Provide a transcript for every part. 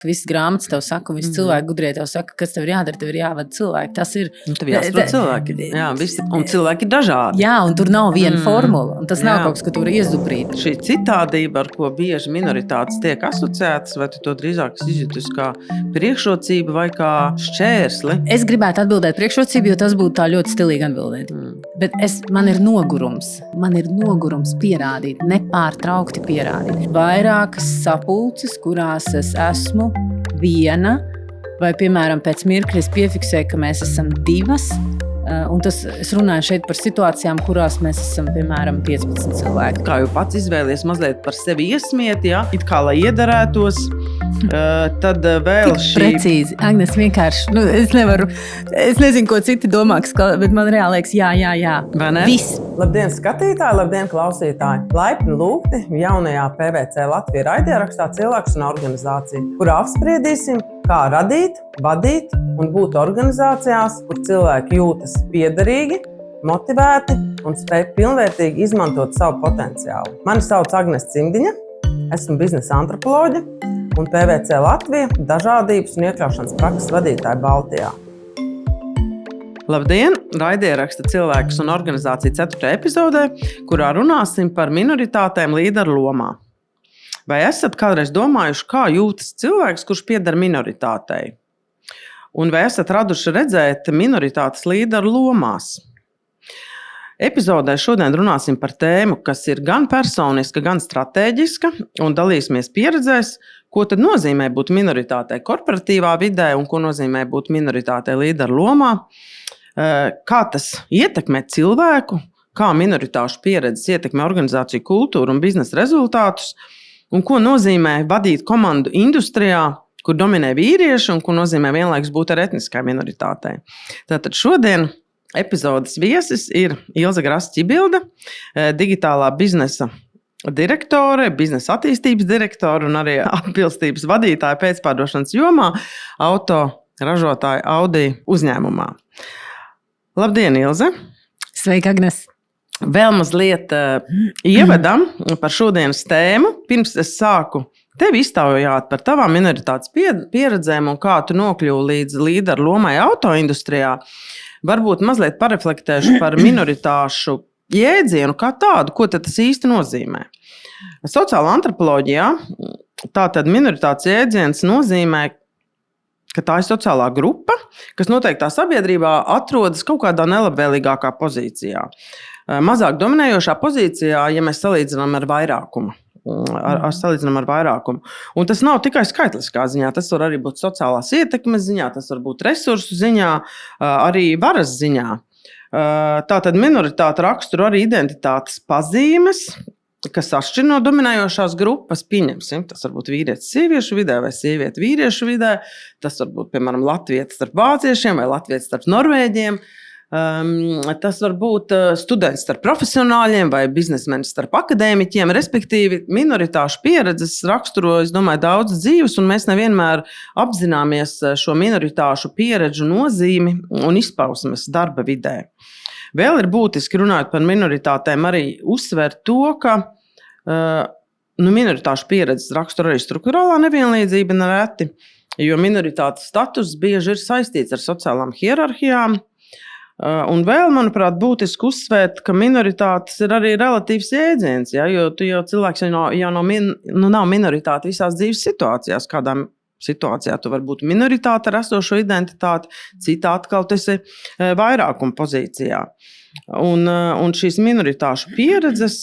ka visas grāmatas tev saka, un visi cilvēki gudrie tev saka, kas tev ir jādara, tev ir jāvada cilvēki. Tas ir... Tev jāsaprot cilvēki. Jā, visi, un cilvēki ir dažādi. Jā, un tur nav viena formula, un tas nav kaut kas, ka tu vari iezubrīt. Šī citādība, ar ko bieži minoritātes tiek asociētas, vai tu to drīzāk izjūtis kā priekšrocība vai kā šķērsli? Es gribētu atbildēt priekšrocību, jo tas būtu tā ļoti stilīgi atbildēt. Bet man ir nogurums. Man ir nogurums pierādīt, nepārtraukti pierādīt. Vairākas sapulces, kurās es esmu viena, vai, piemēram, pēc mirkļa es piefiksēju, ka mēs esam divas, un tas, es runāju šeit par situācijām, kurās mēs esam, piemēram, 15 cilvēki. Kā jau pats izvēlies mazliet par sevi iesmiet, ja? It kā lai iedarētos, tad vēl šī... Precīzi, Agnes, vienkārši, es nezinu, ko citi domā, bet man reāli liekas, jā. Vai ne? Viss. Labdien, skatītāji, labdien, klausītāji! Laipni lūgti jaunajā PVC Latvija raidierakstā Cilvēks un organizācija, kurā apspriedīsim, kā radīt, vadīt un būt organizācijās, kur cilvēki jūtas piederīgi, motivēti un spēj pilnvērtīgi izmantot savu potenciālu. Mani sauc Agnes Cimdiņa, esmu biznesa antropoloģe un PVC Latvija dažādības un iekļaušanas prakses vadītāja Baltijā. Labdien! Raidieraksta Cilvēks un organizācija 4. epizodē, kurā runāsim par minoritātēm līderu lomā. Vai esat kādreiz domājuši, kā jūtas cilvēks, kurš pieder minoritātei? Un vai esat raduši redzēt minoritātes līderu lomās? Epizodē šodien runāsim par tēmu, kas ir gan personiska, gan strateģiska, un dalīsimies pieredzēs, ko tad nozīmē būt minoritātei korporatīvā vidē un ko nozīmē būt minoritātei līderu lomā, kā tas ietekmē cilvēku, kā minoritāšu pieredzes ietekmē organizāciju kultūru un biznesa rezultātus, un ko nozīmē vadīt komandu industrijā, kur dominē vīrieši, un ko nozīmē vienlaikus būt ar etniskai minoritātei. Tātad šodien epizodes viesis ir Ilze Grasa-Ķibilde, digitālā biznesa direktore, biznesa attīstības direktore un arī atbilstības vadītāja pēcpārdošanas jomā auto ražotāja Audi uzņēmumā. Labdien, Ilze! Sveika, Agnes! Vēl mazliet ievedam par šodienas tēmu. Pirms es sāku tevi iztaujāt par tavām minoritātes pieredzēm un kā tu nokļuvi līdz līderu lomai autoindustrijā. Varbūt mazliet pareflektēšu par minoritāšu jēdzienu kā tādu, ko tad tas īsti nozīmē. Sociālā antropoloģijā tātad minoritātes jēdziens nozīmē, ka tā ir sociālā grupa, kas noteiktā sabiedrībā atrodas kaut kādā nelabvēlīgākā pozīcijā. Mazāk dominējošā pozīcijā, ja mēs salīdzinām ar vairākumu. Un tas nav tikai skaitliskā ziņā, tas var arī būt sociālās ietekmes ziņā, tas var būt resursu ziņā, arī varas ziņā. Tātad minoritāte raksturo arī identitātes pazīmes, kas atšķir no dominējošās grupas, pieņemsim, tas var būt vīrietis sieviešu vidē vai sievieti vīriešu vidē, tas var būt, piemēram, latvietis starp vāciešiem vai latvietis starp norvēģiem, tas var būt students starp profesionāļiem vai biznesmenis starp akadēmiķiem, respektīvi minoritāšu pieredzes raksturo, es domāju, daudz dzīves, un mēs nevienmēr apzināmies šo minoritāšu pieredžu nozīmi un izpausmes darba vidē. Vēl ir būtiski runājot par minoritātēm arī uzsvērt to, ka minoritāšu pieredzes raksturo arī strukturālā nevienlīdzība nereti, jo minoritātes status bieži ir saistīts ar sociālām hierarhijām. Un vēl, manuprāt, būtiski uzsvērt, ka minoritātes ir arī relatīvs jēdziens, ja, jo cilvēks jau nav minoritāte visās dzīves situācijās, kādām situācijā tu vari būt minoritāte ar esošo identitāti, citā atkal tas ir vairākuma pozīcijā. Un šīs minoritāšu pieredzes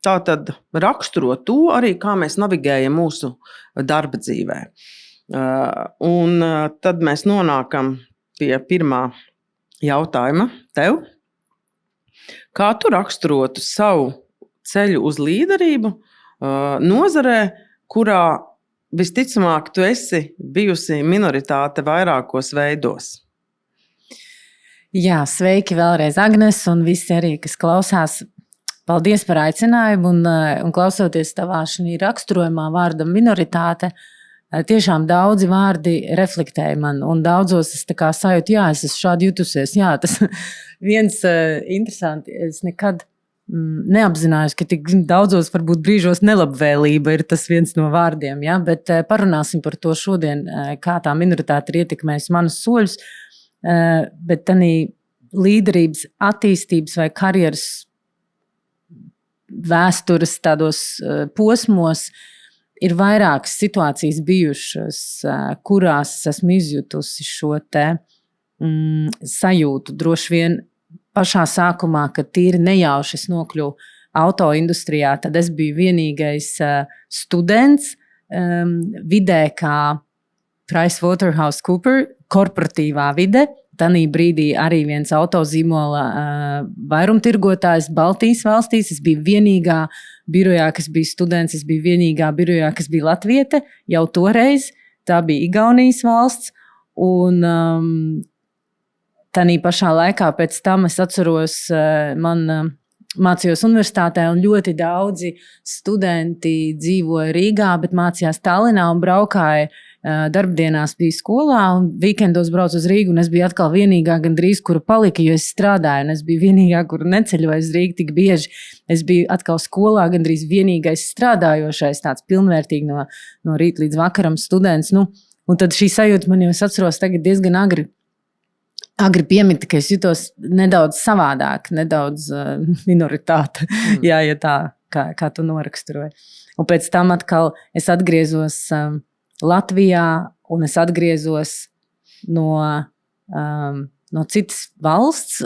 tātad raksturo to arī, kā mēs navigējam mūsu darba dzīvē. Un tad mēs nonākam pie pirmā jautājuma tev. Kā tu raksturotu savu ceļu uz līderību nozarē, kurā visticamāk, tu esi bijusi minoritāte vairākos veidos? Jā, sveiki vēlreiz, Agnes, un visi arī, kas klausās. Paldies par aicinājumu, un klausoties tavā šī raksturojumā vārdam minoritāte, tiešām daudzi vārdi reflektēja man, un daudzos es tā kā sajūtu, jā, es esmu šādi jutusies. Jā, tas viens interesanti, es nekad neapzinājos, ka tik daudzos varbūt brīžos nelabvēlība ir tas viens no vārdiem, ja? Bet parunāsim par to šodien, kā tā minoritāte ir ietekmējusi manus soļus, bet tanī līderības attīstības vai karjeras vēstures tādos posmos ir vairākas situācijas bijušas, kurās es esmu izjutusi šo te sajūtu. Droši vien pašā sākumā, kad tīri nejauši es nokļuvu autoindustrijā, tad es biju vienīgais students vidē kā PricewaterhouseCoopers korporatīvā vide. Tanī brīdī arī viens autozīmola vairumtirgotājs Baltijas valstīs. Es biju vienīgā birojā, kas bija students, es biju vienīgā birojā, kas bija latviete jau toreiz. Tā bija Igaunijas valsts. Un tanī pašā laikā pēc tam es atceros, man mācījos universitātē un ļoti daudzi studenti dzīvoja Rīgā, bet mācījās Tallinā un braukāja darbdienās bija skolā un vīkendos braucu uz Rīgu un es biju atkal vienīgā gandrīz, kura palika, jo es strādāju un es biju vienīgā, kura neceļoja uz Rīgu tik bieži. Es biju atkal skolā gandrīz vienīgais strādājošais, tāds pilnvērtīgi no rīta līdz vakaram students. Nu, un tad šī sajūta man jau es atceros tagad diezgan agri piemita, ka es jutos nedaudz savādāk, nedaudz minoritāte, jā, ja tā, kā tu noraksturoji. Un pēc tam atkal es atgriezos Latvijā un es atgriezos no citas valsts,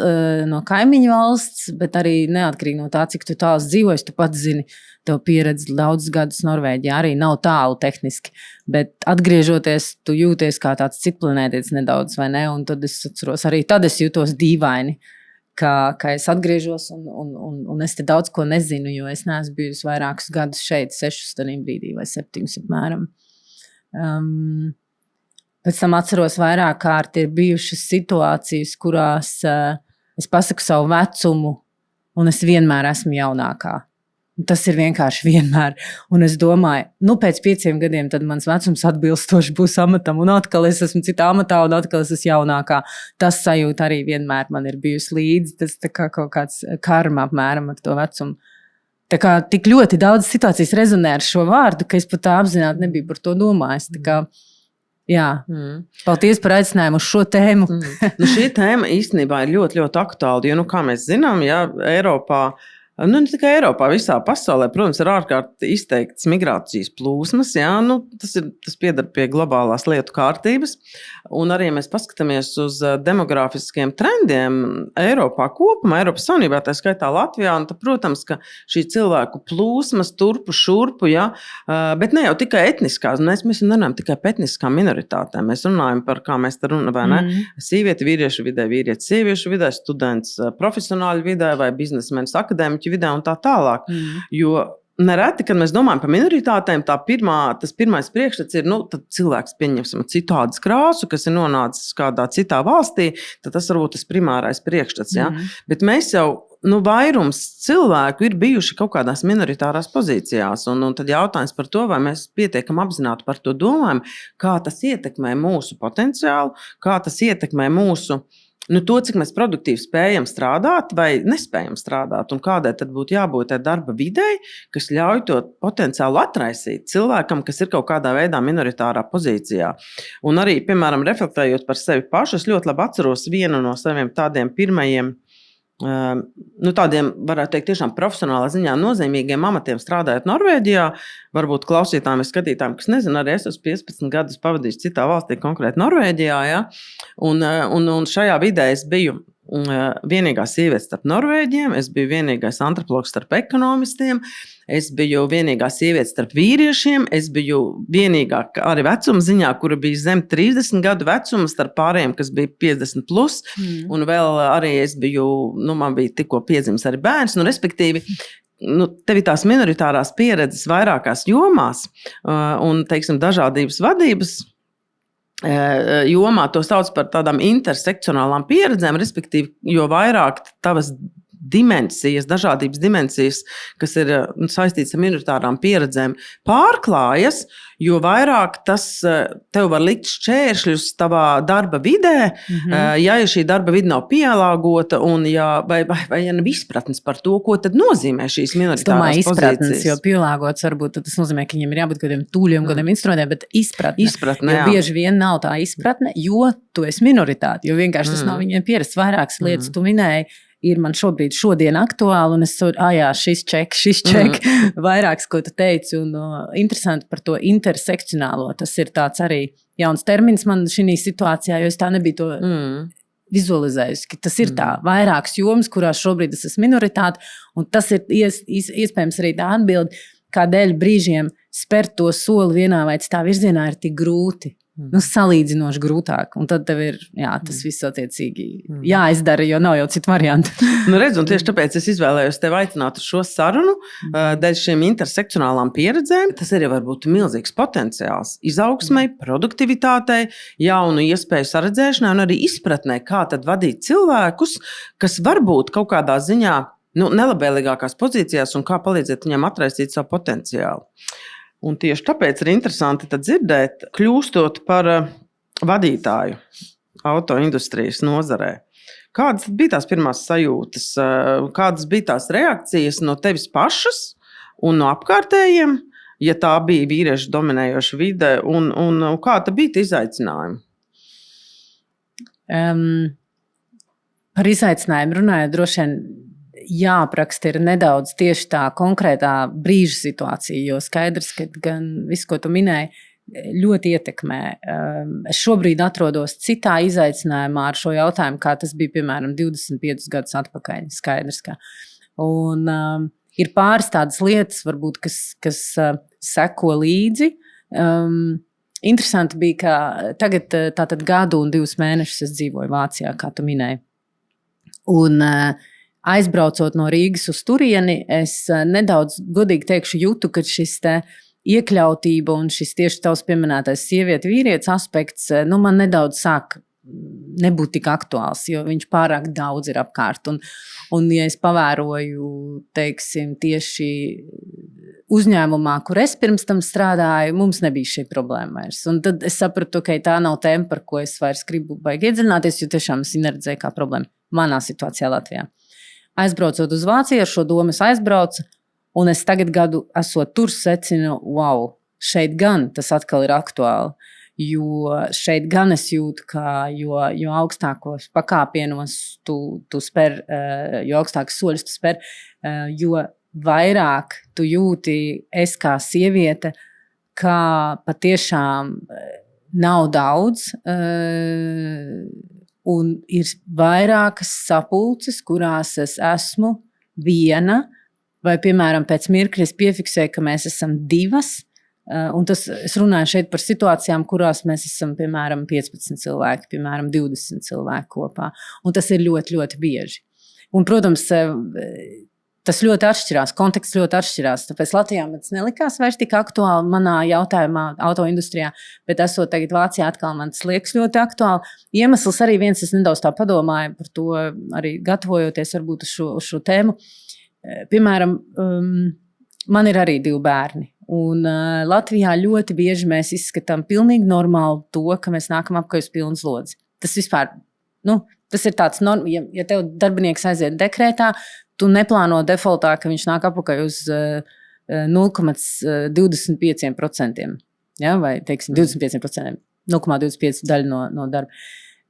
no kaimiņu valsts, bet arī neatkarīgi no tā, cik tu tāls dzīvojas, tu pats zini, tev pieredzi daudzus gadus Norvēģijā arī nav tālu tehniski, bet atgriežoties, tu jūties kā tāds citplanētietis nedaudz, vai ne? Un tad es atceros, arī tad es jūtos dīvaini, ka es atgriežos un es te daudz ko nezinu, jo es neesmu bijusi vairākus gadus šeit, 6 tanī brīdī vai 7 apmēram. Pēc tam atceros vairāk kārt ir bijušas situācijas, kurās es pasaku savu vecumu un es vienmēr esmu jaunākā. Tas ir vienkārši vienmēr. Un es domāju, pēc 5 gadiem tad mans vecums atbilstoši būs amatam un atkal es esmu citā amatā un atkal es esmu jaunākā. Tas sajūta arī vienmēr man ir bijusi līdzi. Tas tā kā kaut kāds karma apmēram ar to vecumu. Tā kā tik ļoti daudz situācijas rezonē ar šo vārdu, ka es pat tā apzināti nebiju par to domājis. Tā kā, jā, paldies par aicinājumu uz šo tēmu. Šī tēma īstenībā ir ļoti, ļoti aktuāla, jo, kā mēs zinām, ja Eiropā, ne tikai Eiropā, visā pasaulē, protams, ir ārkārt izteikts migrācijas plūsmas, jā, tas pieder pie globālās lietu kārtības, un arī mēs paskatāmies uz demografiskiem trendiem Eiropā kopumā, Eiropas Savienībā, tā skaitā Latvijā, un tad, protams, ka šī cilvēku plūsmas turpu, šurpu, jā, bet ne jau tikai etniskās, mēs runājam tikai par etniskām minoritātēm, mēs runājam par, kā mēs te runājam, vai ne, sīvieti vīriešu vidē, vīrieti sieviešu vidē, students profesionāļu vidē vai biznesmenis akadēmiķu vidē un tā tālāk. Jo nereti, kad mēs domājam par minoritātēm, tas pirmais priekšstats ir, tad cilvēks pieņemsim citādas krāsu, kas ir nonācis kādā citā valstī, tad tas varbūt tas primārais priekšstats. Ja? Bet mēs jau, vairums cilvēku ir bijuši kaut kādās minoritārās pozīcijās, un tad jautājums par to, vai mēs pietiekam apzināti par to domājam, kā tas ietekmē mūsu potenciālu, kā tas ietekmē mūsu to, cik mēs produktīvi spējam strādāt vai nespējam strādāt, un kādai tad būtu jābūt darba videi, kas ļauj to potenciālu atraisīt cilvēkam, kas ir kaut kādā veidā minoritārā pozīcijā. Un arī, piemēram, reflektējot par sevi pašu, es ļoti labi atceros vienu no saviem tādiem pirmajiem, tādiem, varētu teikt, tiešām profesionālā ziņā nozīmīgiem amatiem strādājot Norvēģijā. Varbūt klausītājiem un skatītājiem, kas nezina, arī es esmu 15 gadus pavadījis citā valstī, konkrēti Norvēģijā. Ja? Un šajā vidē es biju vienīgā sieviete starp norvēģiem, es biju vienīgais antropologs starp ekonomistiem, es biju vienīgā sieviete starp vīriešiem, es biju vienīgā arī vecuma ziņā, kura bija zem 30 gadu vecuma starp pārējiem, kas bija 50 plus, un vēl arī es biju, man bija tikko piedzimis arī bērns, respektīvi, tev ir tās minoritārās pieredzes vairākās jomās, un, teiksim, dažādības vadības jomā to sauc par tādām intersekcionālām pieredzēm, respektīvi, jo vairāk tavas dimensijas, dažādības dimensijas, kas ir saistītas ar minoritārām pieredzēm, pārklājas, jo vairāk tas tev var likt šķēršļus tavā darba vidē, ja šī darba vide nav pielāgota un vai nav izpratnes par to, ko tad nozīmē šīs minoritārās pozīcijas. Jo pielāgots varbūt tas nozīmē, ka viņiem ir jābūt kādiem tūļiem, kādiem instrumentiem, bet izpratne jo bieži vien nav tā izpratne, jo tu esi minoritāte, jo vienkārši tas nav viņiem pierasts. Vairākas lietas tu minēji, ir man šodien aktuāli, un es šis ček, vairāks, ko tu teici, un interesanti par to intersekcionālo. Tas ir tāds arī jauns termins man šī situācijā, jo es tā nebiju to vizualizējusi, ka tas ir tā vairākas jomas, kurās šobrīd es esmu minoritāte, un tas ir iespējams arī tā atbildi, kādēļ brīžiem spērt to soli vienā vai citā virzienā ir tik grūti. Salīdzinoši grūtāk. Un tad tev ir tas viss attiecīgi jāizdara, jo nav jau citu variantu. Redz, un tieši tāpēc es izvēlējos tevi aicināt uz šo sarunu dēļ šīm intersekcionālām pieredzēm. Tas arī var būt milzīgs potenciāls izaugsmai, produktivitātei, jaunu iespēju saredzēšanai un arī izpratnē, kā tad vadīt cilvēkus, kas varbūt kaut kādā ziņā nelabvēlīgākās pozīcijās un kā palīdzēt viņiem atraisīt savu potenciālu. Un tieši tāpēc ir interesanti dzirdēt, kļūstot par vadītāju autoindustrijas nozarē. Kādas bija tās pirmās sajūtas, kādas bija tās reakcijas no tevis pašas un no apkārtējiem, ja tā bija vīriešu dominējoša vide, un kāda bija tie izaicinājumi? Par izaicinājumu runājot, droši vien jāapraksta ir nedaudz tieši tā konkrētā brīža situācija, jo skaidrs, ka gan viss, ko tu minēji, ļoti ietekmē. Es šobrīd atrodos citā izaicinājumā ar šo jautājumu, kā tas bija, piemēram, 25 gadus atpakaļ. Skaidrs, ka. Un ir pāris tādas lietas, varbūt, kas seko līdzi. Interesanti bija, ka tagad tātad gadu un 2 mēnešus es dzīvoju Vācijā, kā tu minēji. Un aizbraucot no Rīgas uz turieni, es nedaudz, godīgi teikšu, jūtu, ka šis iekļautība un šis tieši tavs pieminētais sieviete-vīrietis aspekts, man nedaudz sāk nebūt tik aktuāls, jo viņš pārāk daudz ir apkārt. Un ja es pavēroju, teiksim, tieši uzņēmumā, kur es pirms tam strādāju, mums nebija šī problēma vairs. Un tad es sapratu, ka tā nav tēma, par ko es vairs gribu baigi iedziļināties, jo tiešām es neredzēju kā problēma manā situācijā Latvijā. Aizbraucot uz Vāciju, ar šo domu es aizbraucu, un es tagad gadu esot tur secinu, wow, šeit gan tas atkal ir aktuāli, jo šeit gan es jūtu, ka jo augstākos pakāpienos tu spēr, jo augstākas soļus tu spēr, jo vairāk tu jūti es kā sieviete, kā patiešām nav daudz, un ir vairākas sapulces, kurās es esmu viena, vai, piemēram, pēc mirkļa es piefiksēju, ka mēs esam 2, un tas, es runāju šeit par situācijām, kurās mēs esam, piemēram, 15 cilvēki, piemēram, 20 cilvēki kopā, un tas ir ļoti, ļoti bieži. Un, protams, tas ļoti atšķirās, konteksts ļoti atšķirās, tāpēc Latvijā man tas nelikās vairs tik aktuāli manā jautājumā autoindustrijā, bet esot tagad Vācijā atkal man tas liekas ļoti aktuāli. Iemesls arī viens, es nedaudz tā padomāju par to, arī gatavojoties varbūt uz šo tēmu. Piemēram, man ir arī 2 bērni, un Latvijā ļoti bieži mēs izskatām pilnīgi normāli to, ka mēs nākam apkārt uz pilnu slodzi. Tas vispār, tas ir tāds, ja tev darbinieks aiziet dekrētā, tu neplāno defaultā, ka viņš nāk apakaļ uz 0,25%, ja? Vai, teiksim, 25%, 0,25 daļa no darba.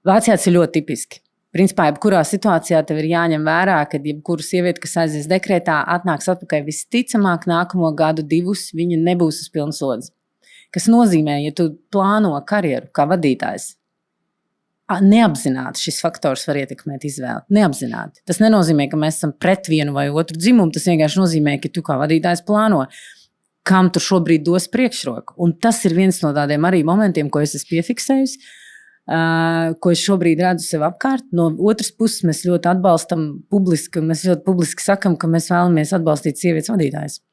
Vācijā tas ir ļoti tipiski. Principā, jebkurā situācijā tev ir jāņem vērā, ka jebkura sieviete, kas aizies dekrētā, atnāks atpakaļ visticamāk nākamo gadu 2, viņa nebūs uz pilnu slodzi. Kas nozīmē, ja tu plāno karjeru kā vadītājs, neapzināti šis faktors var ietekmēt izvēli. Neapzināti. Tas nenozīmē, ka mēs esam pret vienu vai otru dzimumu. Tas vienkārši nozīmē, ka tu kā vadītājs plāno, kam tu šobrīd dos priekšroku. Un tas ir viens no tādiem arī momentiem, ko es esmu piefiksējusi, ko es šobrīd redzu sev apkārt. No otras puses, mēs ļoti atbalstam publiski, un mēs ļoti publiski sakam, ka mēs vēlamies atbalstīt sievietes vadītājus.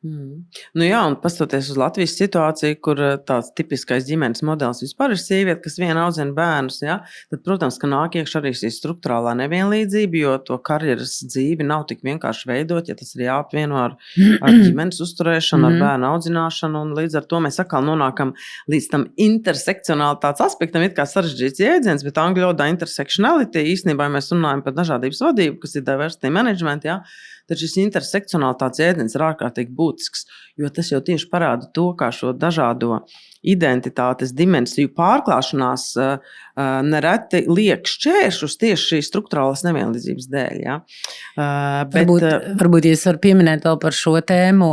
Nu jā, un pastoties uz Latvijas situāciju, kur tāds tipiskais ģimenes modelis vispār ir sieviete, kas viena audzina bērnus, ja, tad, protams, ka nāk iekšā arī šī struktūrālā nevienlīdzība, jo to karjeras dzīvi nav tik vienkārši veidot, ja tas ir jāapvieno ar ģimenes uzturēšanu, ar bērnu audzināšanu, un līdz ar to mēs atkal nonākam līdz tam intersekcionalitātes aspektam, it kā sarežģīts jēdziens, bet angļu valodā intersectionality īstenībā mēs runājam par dažādības vadību, kas ir diversity management, ja. Tad šis intersekcionalitātes jēdziens ir ārkārtīgi būtisks, jo tas jau tieši parāda to, kā šo dažādo identitātes dimensiju pārklāšanās nereti liek šķēršus tieši šīs struktūrālās nevienlīdzības dēļ. Ja? Varbūt ja es varu pieminēt vēl par šo tēmu,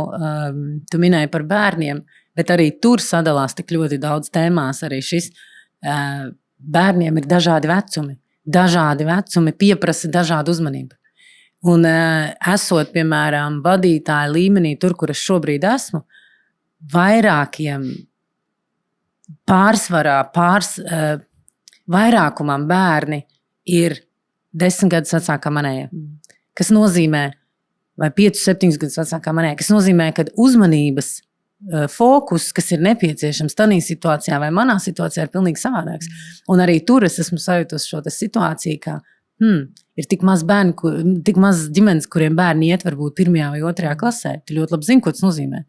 tu minēji par bērniem, bet arī tur sadalās tik ļoti daudz tēmās arī šis. Bērniem ir dažādi vecumi. Dažādi vecumi pieprasa dažādu uzmanību. Un esot, piemēram, vadītāja līmenī, tur, kur es šobrīd esmu, vairākiem vairākumam bērni ir 10 gadus vecākā manējā. Kas nozīmē, vai 5-7 gadus vecākā manējā, kas nozīmē, ka uzmanības fokus, kas ir nepieciešams tādā situācijā vai manā situācijā, ir pilnīgi savādāks. Un arī tur es esmu sajūtos šo situāciju, ka ir tik maz bērni, tik maz ģimenes, kuriem bērni iet varbūt 1. vai 2. klasē. Tu ļoti labi zini, ko tas nozīmē.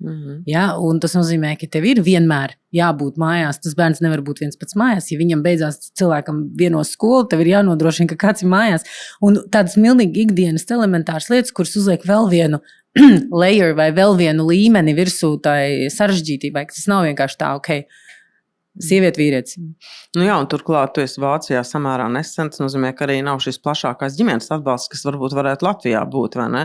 Ja? Un tas nozīmē, ka tev ir vienmēr jābūt mājās. Tas bērns nevar būt viens pats mājās. Ja viņam beidzās cilvēkam vienos skolu, tev ir jānodrošina, ka kāds ir mājās. Un tādas milnīgi ikdienas elementāras lietas, kuras uzliek vēl vienu layer vai vēl vienu līmeni virsū tai sarežģītībai, ka tas nav vienkārši tā, ok, sieviete, vīrietis. Nu jā, un turklāt tu esi Vācijā samērā nesen, tas nozīmē, ka arī nav šis plašākais ģimenes atbalsts, kas varbūt varētu Latvijā būt, vai ne?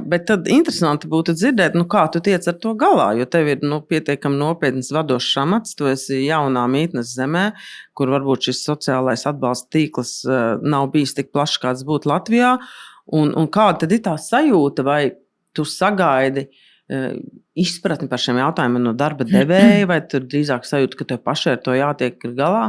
Bet tad interesanti būtu dzirdēt, kā tu tiec ar to galā, jo tev ir pietiekami nopietnas vadošs amats, tu esi jaunā mītnes zemē, kur varbūt šis sociālais atbalsta tīkls nav bijis tik plašs, kāds būtu Latvijā, un kāda tad ir tā sajūta, vai tu sagaidi izpratni par šiem jautājumiem no darba devēja, vai tur drīzāk sajūta, ka tev pašai ar to jātiek galā?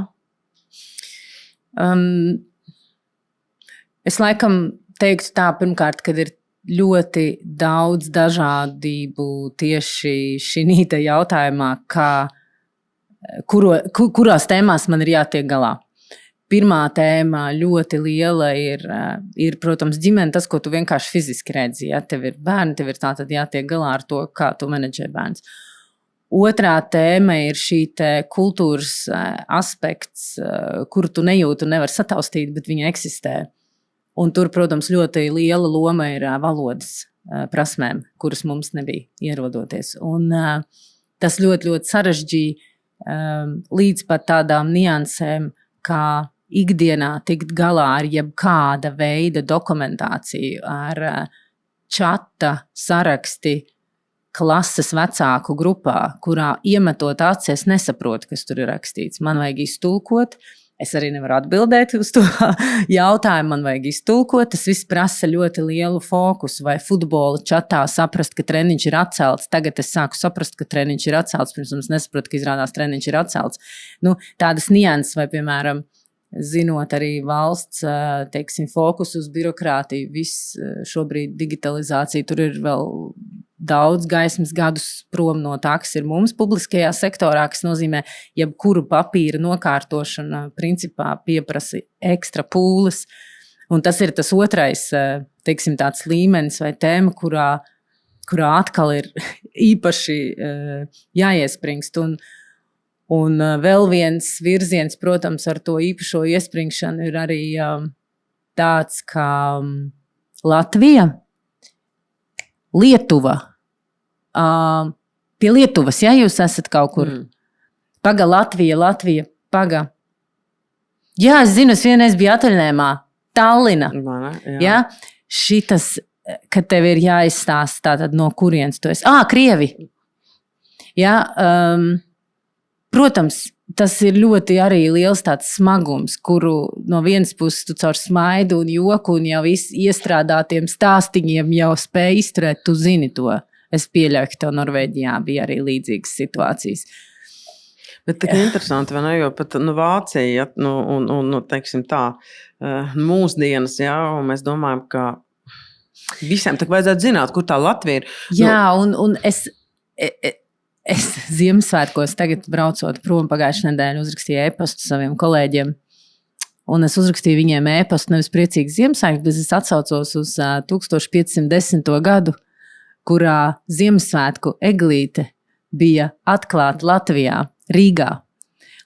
Es laikam teiktu tā, pirmkārt, kad ir ļoti daudz dažādību tieši šī jautājumā, kurās tēmās man ir jātiek galā. Pirmā tēma ļoti liela ir, protams, ģimene, tas, ko tu vienkārši fiziski redzi. Ja tev ir bērni, tev ir tātad jātiek galā ar to, kā tu menedžē bērns. Otrā tēma ir šī kultūras aspekts, kuru tu nejūti un nevar sataustīt, bet viņa eksistē. Un tur, protams, ļoti liela loma ir valodas prasmēm, kuras mums nebija ierodoties. Un tas ļoti, ļoti sarežģīja līdz pat tādām niansēm, kā ikdienā tikt galā ar jebkāda veida dokumentāciju, ar čata saraksti klases vecāku grupā, kurā iemetot acis, nesaprotu, kas tur ir rakstīts. Man vajag iztulkot, es arī nevaru atbildēt uz to jautājumu, man vajag iztulkot, tas viss prasa ļoti lielu fokusu, vai futbola čatā saprast, ka treniņš ir atcelts. Tagad es sāku saprast, ka treniņš ir atcelts, pirms es nesaprotu, ka izrādās treniņš ir atcelts. Tādas nianses, vai, piemēram, zinot arī valsts, teiksim, fokus uz birokrātiju, viss šobrīd digitalizācija, tur ir vēl daudz gaismas gadus prom no tā, kas ir mums publiskajā sektorā, kas nozīmē, jebkuru papīra nokārtošana principā pieprasa ekstra pūles. Un tas ir tas otrais, teiksim, tāds līmenis vai tēma, kurā atkal ir īpaši jāiespringst. Un vēl viens virziens, protams, ar to īpašo iespringšanu ir arī tāds, kā Latvija, Lietuva. Pie Lietuvas, ja jūs esat kaut kur. Paga Latvija, paga. Jā, es zinu, es vienreiz biju atvaļinājumā. Tallina. Ja? Šitas, kad tev ir jāizstāst tātad no kurienes tu esi. Krievi. Ja? Protams, tas ir ļoti arī liels tāds smagums, kuru no vienas puses tu caur smaidu un joku un jau iestrādātiem stāstiņiem jau spēj izturēt, tu zini to. Es pieļauju, ka tev Norvēģijā bija arī līdzīgas situācijas. Bet tik interesanti, vai ne, jo pat Vācija, teiksim tā, mūsdienas, un mēs domājam, ka Visiem tak vajadzētu zināt, kur tā Latvija ir. Jā, un es Ziemassvētkos tagad braucot prom pagājušajā nedēļā uzrakstīju e-pastu saviem kolēģiem. Un es uzrakstīju viņiem e-pastu, nevis priecīgu Ziemassvētku, bet es atsaucos uz 1510. gadu, kurā Ziemassvētku eglīte bija atklāta Latvijā, Rīgā.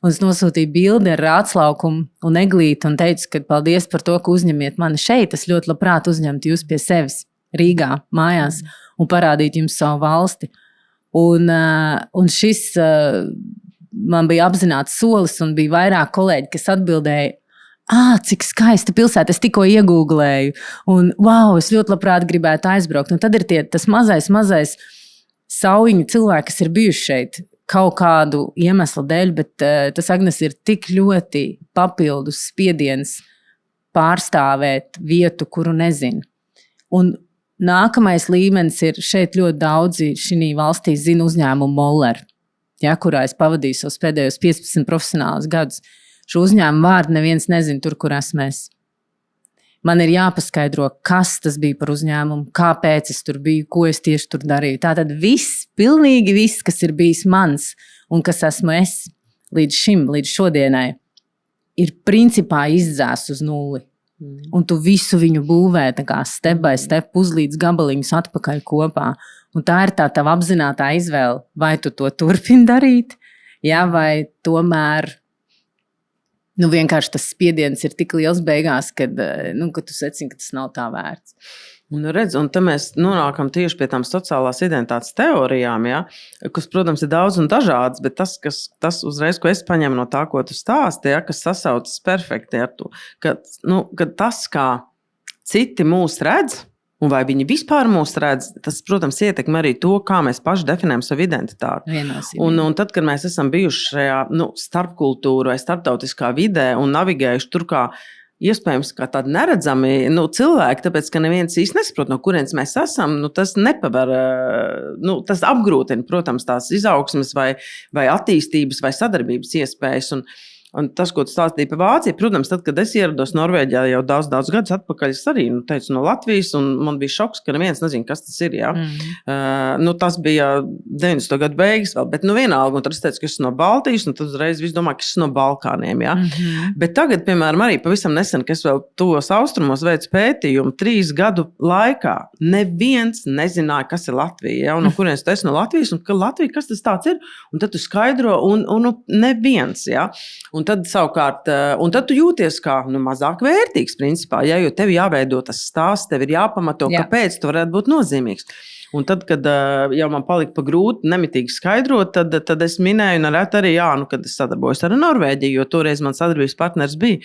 Un es nosūtīju bildi ar rātslaukumu un eglīti un teicu, ka paldies par to, ka uzņemiet mani šeit. Es ļoti labprāt uzņemtu jūs pie sevis Rīgā, mājās un parādītu jums savu valsti. Un šis man bija apzināts solis un bija vairāk kolēģi, kas atbildēja, cik skaista pilsēta, es tikko iegūglēju. Un wow, es ļoti labprāt gribētu aizbraukt. Un tad ir tas mazais saujiņu cilvēki, kas ir bijuši šeit kaut kādu iemeslu dēļ, bet tas, Agnes, ir tik ļoti papildus spiediens pārstāvēt vietu, kuru nezinu. Un nākamais līmenis ir šeit ļoti daudzi šī valstī zina uzņēmumu Moller, kurā es pavadīju savus pēdējos 15 profesionālus gadus. Šo uzņēmumu vārdu neviens nezina tur, kur esmu es. Man ir jāpaskaidro, kas tas bija par uzņēmumu, kāpēc es tur biju, ko es tieši tur darīju. Tātad viss, pilnīgi viss, kas ir bijis mans un kas esmu es līdz šodienai, ir principā izdzēs uz nulli. Un tu visu viņu būvē tā kā step by step uzlīdz gabaliņus atpakaļ kopā. Un tā ir tā tava apzinātā izvēle. Vai tu to turpini darīt, vai tomēr vienkārši tas spiediens ir tik liels beigās, kad tu secini, ka tas nav tā vērts. Un te mēs nonākam tieši pie tām sociālās identitātes teorijām, kas, protams, ir daudz un dažādas, bet tas uzreiz, ko es paņemu no tā, ko tu stāsti, kas sasaucas perfekti ar to, ka tas, kā citi mūs redz, un vai viņi vispār mūs redz, tas, protams, ietekmē arī to, kā mēs paši definējam savu identitāti. Un tad, kad mēs esam bijuši šajā starpkultūru vai starptautiskā vidē un navigējuši tur kā iespējams, kā tādi neredzami cilvēki, tāpēc, ka neviens īsti nesaprot, no kurienes mēs esam, tas nepaver, tas apgrūtina, protams, tās izaugsmes vai attīstības vai sadarbības iespējas. Un tas, ko tu stāstīji par Vāciju, protams, tad, kad es ierados Norvēģijā jau daudz gadus atpakaļ, es arī teicu no Latvijas, un man bija šoks, ka neviens nezina, kas tas ir. Tas bija 90. gadu beigas vēl, bet vienalga, un tad es teicu, ka es esmu no Baltijas, un tad uzreiz viss domā, ka es esmu no Balkāniem. Bet tagad, piemēram, arī pavisam nesen, ka es vēl tuvos austrumos veicu pētījumu 3 gadu laikā, neviens nezināja, kas ir Latvija, un no kurienes tu esi no Latvijas, un ka Latvija, kas tas tāds ir, un tad tu skaidro, un neviens, Un tad savukārt, un tad tu jūties kā mazāk vērtīgs, principā, jo tev jāveido tas stāsts, tev ir jāpamato, kāpēc tu varētu būt nozīmīgs. Un tad, kad jau man palika pa grūti nemitīgi skaidrot, tad es minēju, un arī, kad es sadarbojos ar Norvēģiju, jo toreiz mans sadarbības partners bija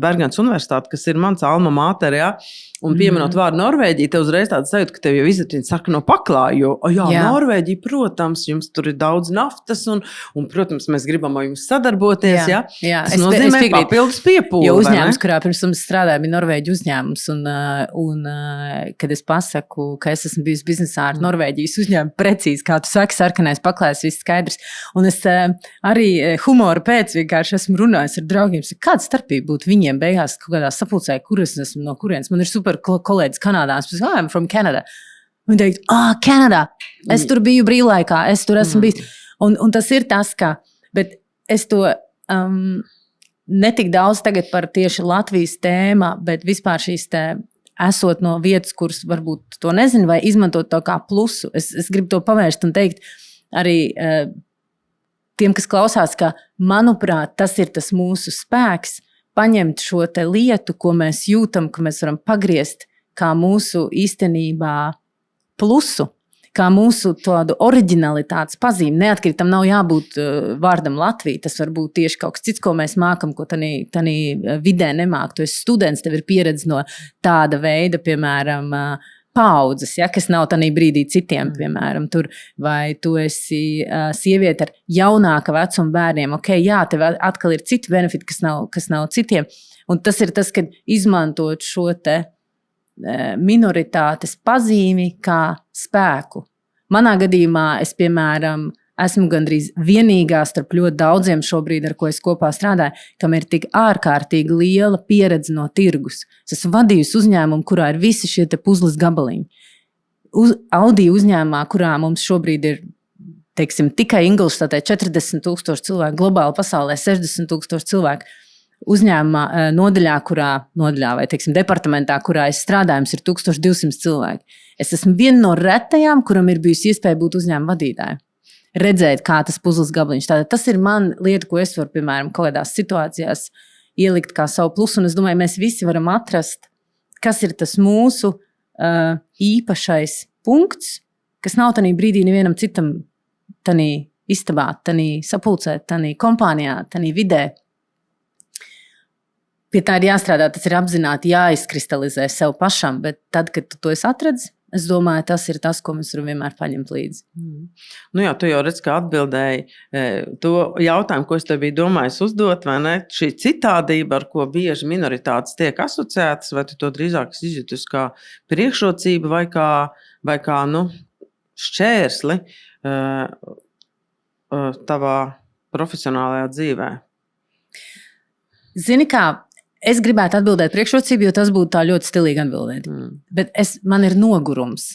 Bergens Universitāte, kas ir mans alma mater, un pieminot vārdu Norvēģija, tev uzreiz tāda sajūta, ka tev jau izratrina sarkano paklāju, jo Norvēģija, protams, jums tur ir daudz naftas, un protams, mēs gribam ar jums sadarboties, Tas nozīmē papildus piepūli. Jo uzņēmums, kurā pirms mums strādāja, bija Norvēģi uzņēmums, un kad es pasaku, ka es esmu bijusi biznesā ar Norvēģijas uzņēmumu, precīzi, kā tu saki, sarkanais paklājs, viss skaidrs. Un es arī humoru pēc vienkārši esmu runājis ar draugiem, kāda starpība būtu viņiem beigās kaut kādā sapulcē, kur es esmu, no kurienes. Man ir super kolēģis Kanādā, es pasaka, I'm from Canada. Viņi teikt, Kanādā, es tur biju brīvlaikā, es tur esmu bijis. Un tas ir tas, ka, bet es to netik daudz tagad par tieši Latvijas tēma, bet vispār šīs esot no vietas, kuras varbūt to nezinu, vai izmantot to kā plusu. Es gribu to pavērst un teikt arī tiem, kas klausās, ka, manuprāt, tas ir tas mūsu spēks, paņemt šo te lietu, ko mēs jūtam, ka mēs varam pagriezt kā mūsu īstenībā plusu, kā mūsu tādu oriģinalitātes pazīmi. Neatkarīgi tam nav jābūt vārdam Latvija. Tas var būt tieši kaut kas cits, ko mēs mākam, ko tanī vidē nemāk. Tu esi students, tev ir pieredze no tāda veida, piemēram, paudzes, kas nav tanī brīdī citiem, piemēram, tur, vai tu esi sieviete ar jaunāka vecuma bērniem. Tev atkal ir citi benefiti, kas nav citiem. Un tas ir tas, kad izmantot šo te minoritātes pazīmi kā spēku. Manā gadījumā es, piemēram, esmu gandrīz vienīgā starp ļoti daudziem šobrīd, ar ko es kopā strādāju, kam ir tik ārkārtīgi liela pieredze no tirgus. Es esmu vadījusi uzņēmumu, kurā ir visi šie te puzles gabaliņi. Audi uzņēmumā, kurā mums šobrīd ir, teiksim, tikai Ingolštatē 40,000 cilvēku, globāli pasaulē 60,000 cilvēku. Uzņēmumā nodaļā vai, teiksim, departamentā, kurā es strādāju, ir 1200 cilvēki. Es esmu viena no retajām, kuram ir bijusi iespēja būt uzņēmuma vadītāja. Redzēt, kā tas puzles gabaliņš. Tātad tas ir man lieta, ko es varu, piemēram, kaut kādās situācijās ielikt kā savu plusu. Un es domāju, mēs visi varam atrast, kas ir tas mūsu īpašais punkts, kas nav tanī brīdī nevienam citam tanī istabā, tanī sapulcē, tanī kompānijā, tanī vidē. Pie tā ir jāstrādā, tas ir apzināti jāizkristalizē sev pašam, bet tad, kad tu to esi atradis, es domāju, tas ir tas, ko mēs varam vienmēr paņemt līdzi. Nu jā, tu jau redz, kā atbildēji to jautājumu, ko es tev biju domājis uzdot, vai ne? Šī citādība, ar ko bieži minoritātes tiek asociētas, vai tu to drīzāk izjūtus kā priekšrocību vai kā šķērsli tavā profesionālajā dzīvē? Zini kā, es gribētu atbildēt priekšrocību, jo tas būtu tā ļoti stilīgi atbildēt. Bet man ir nogurums.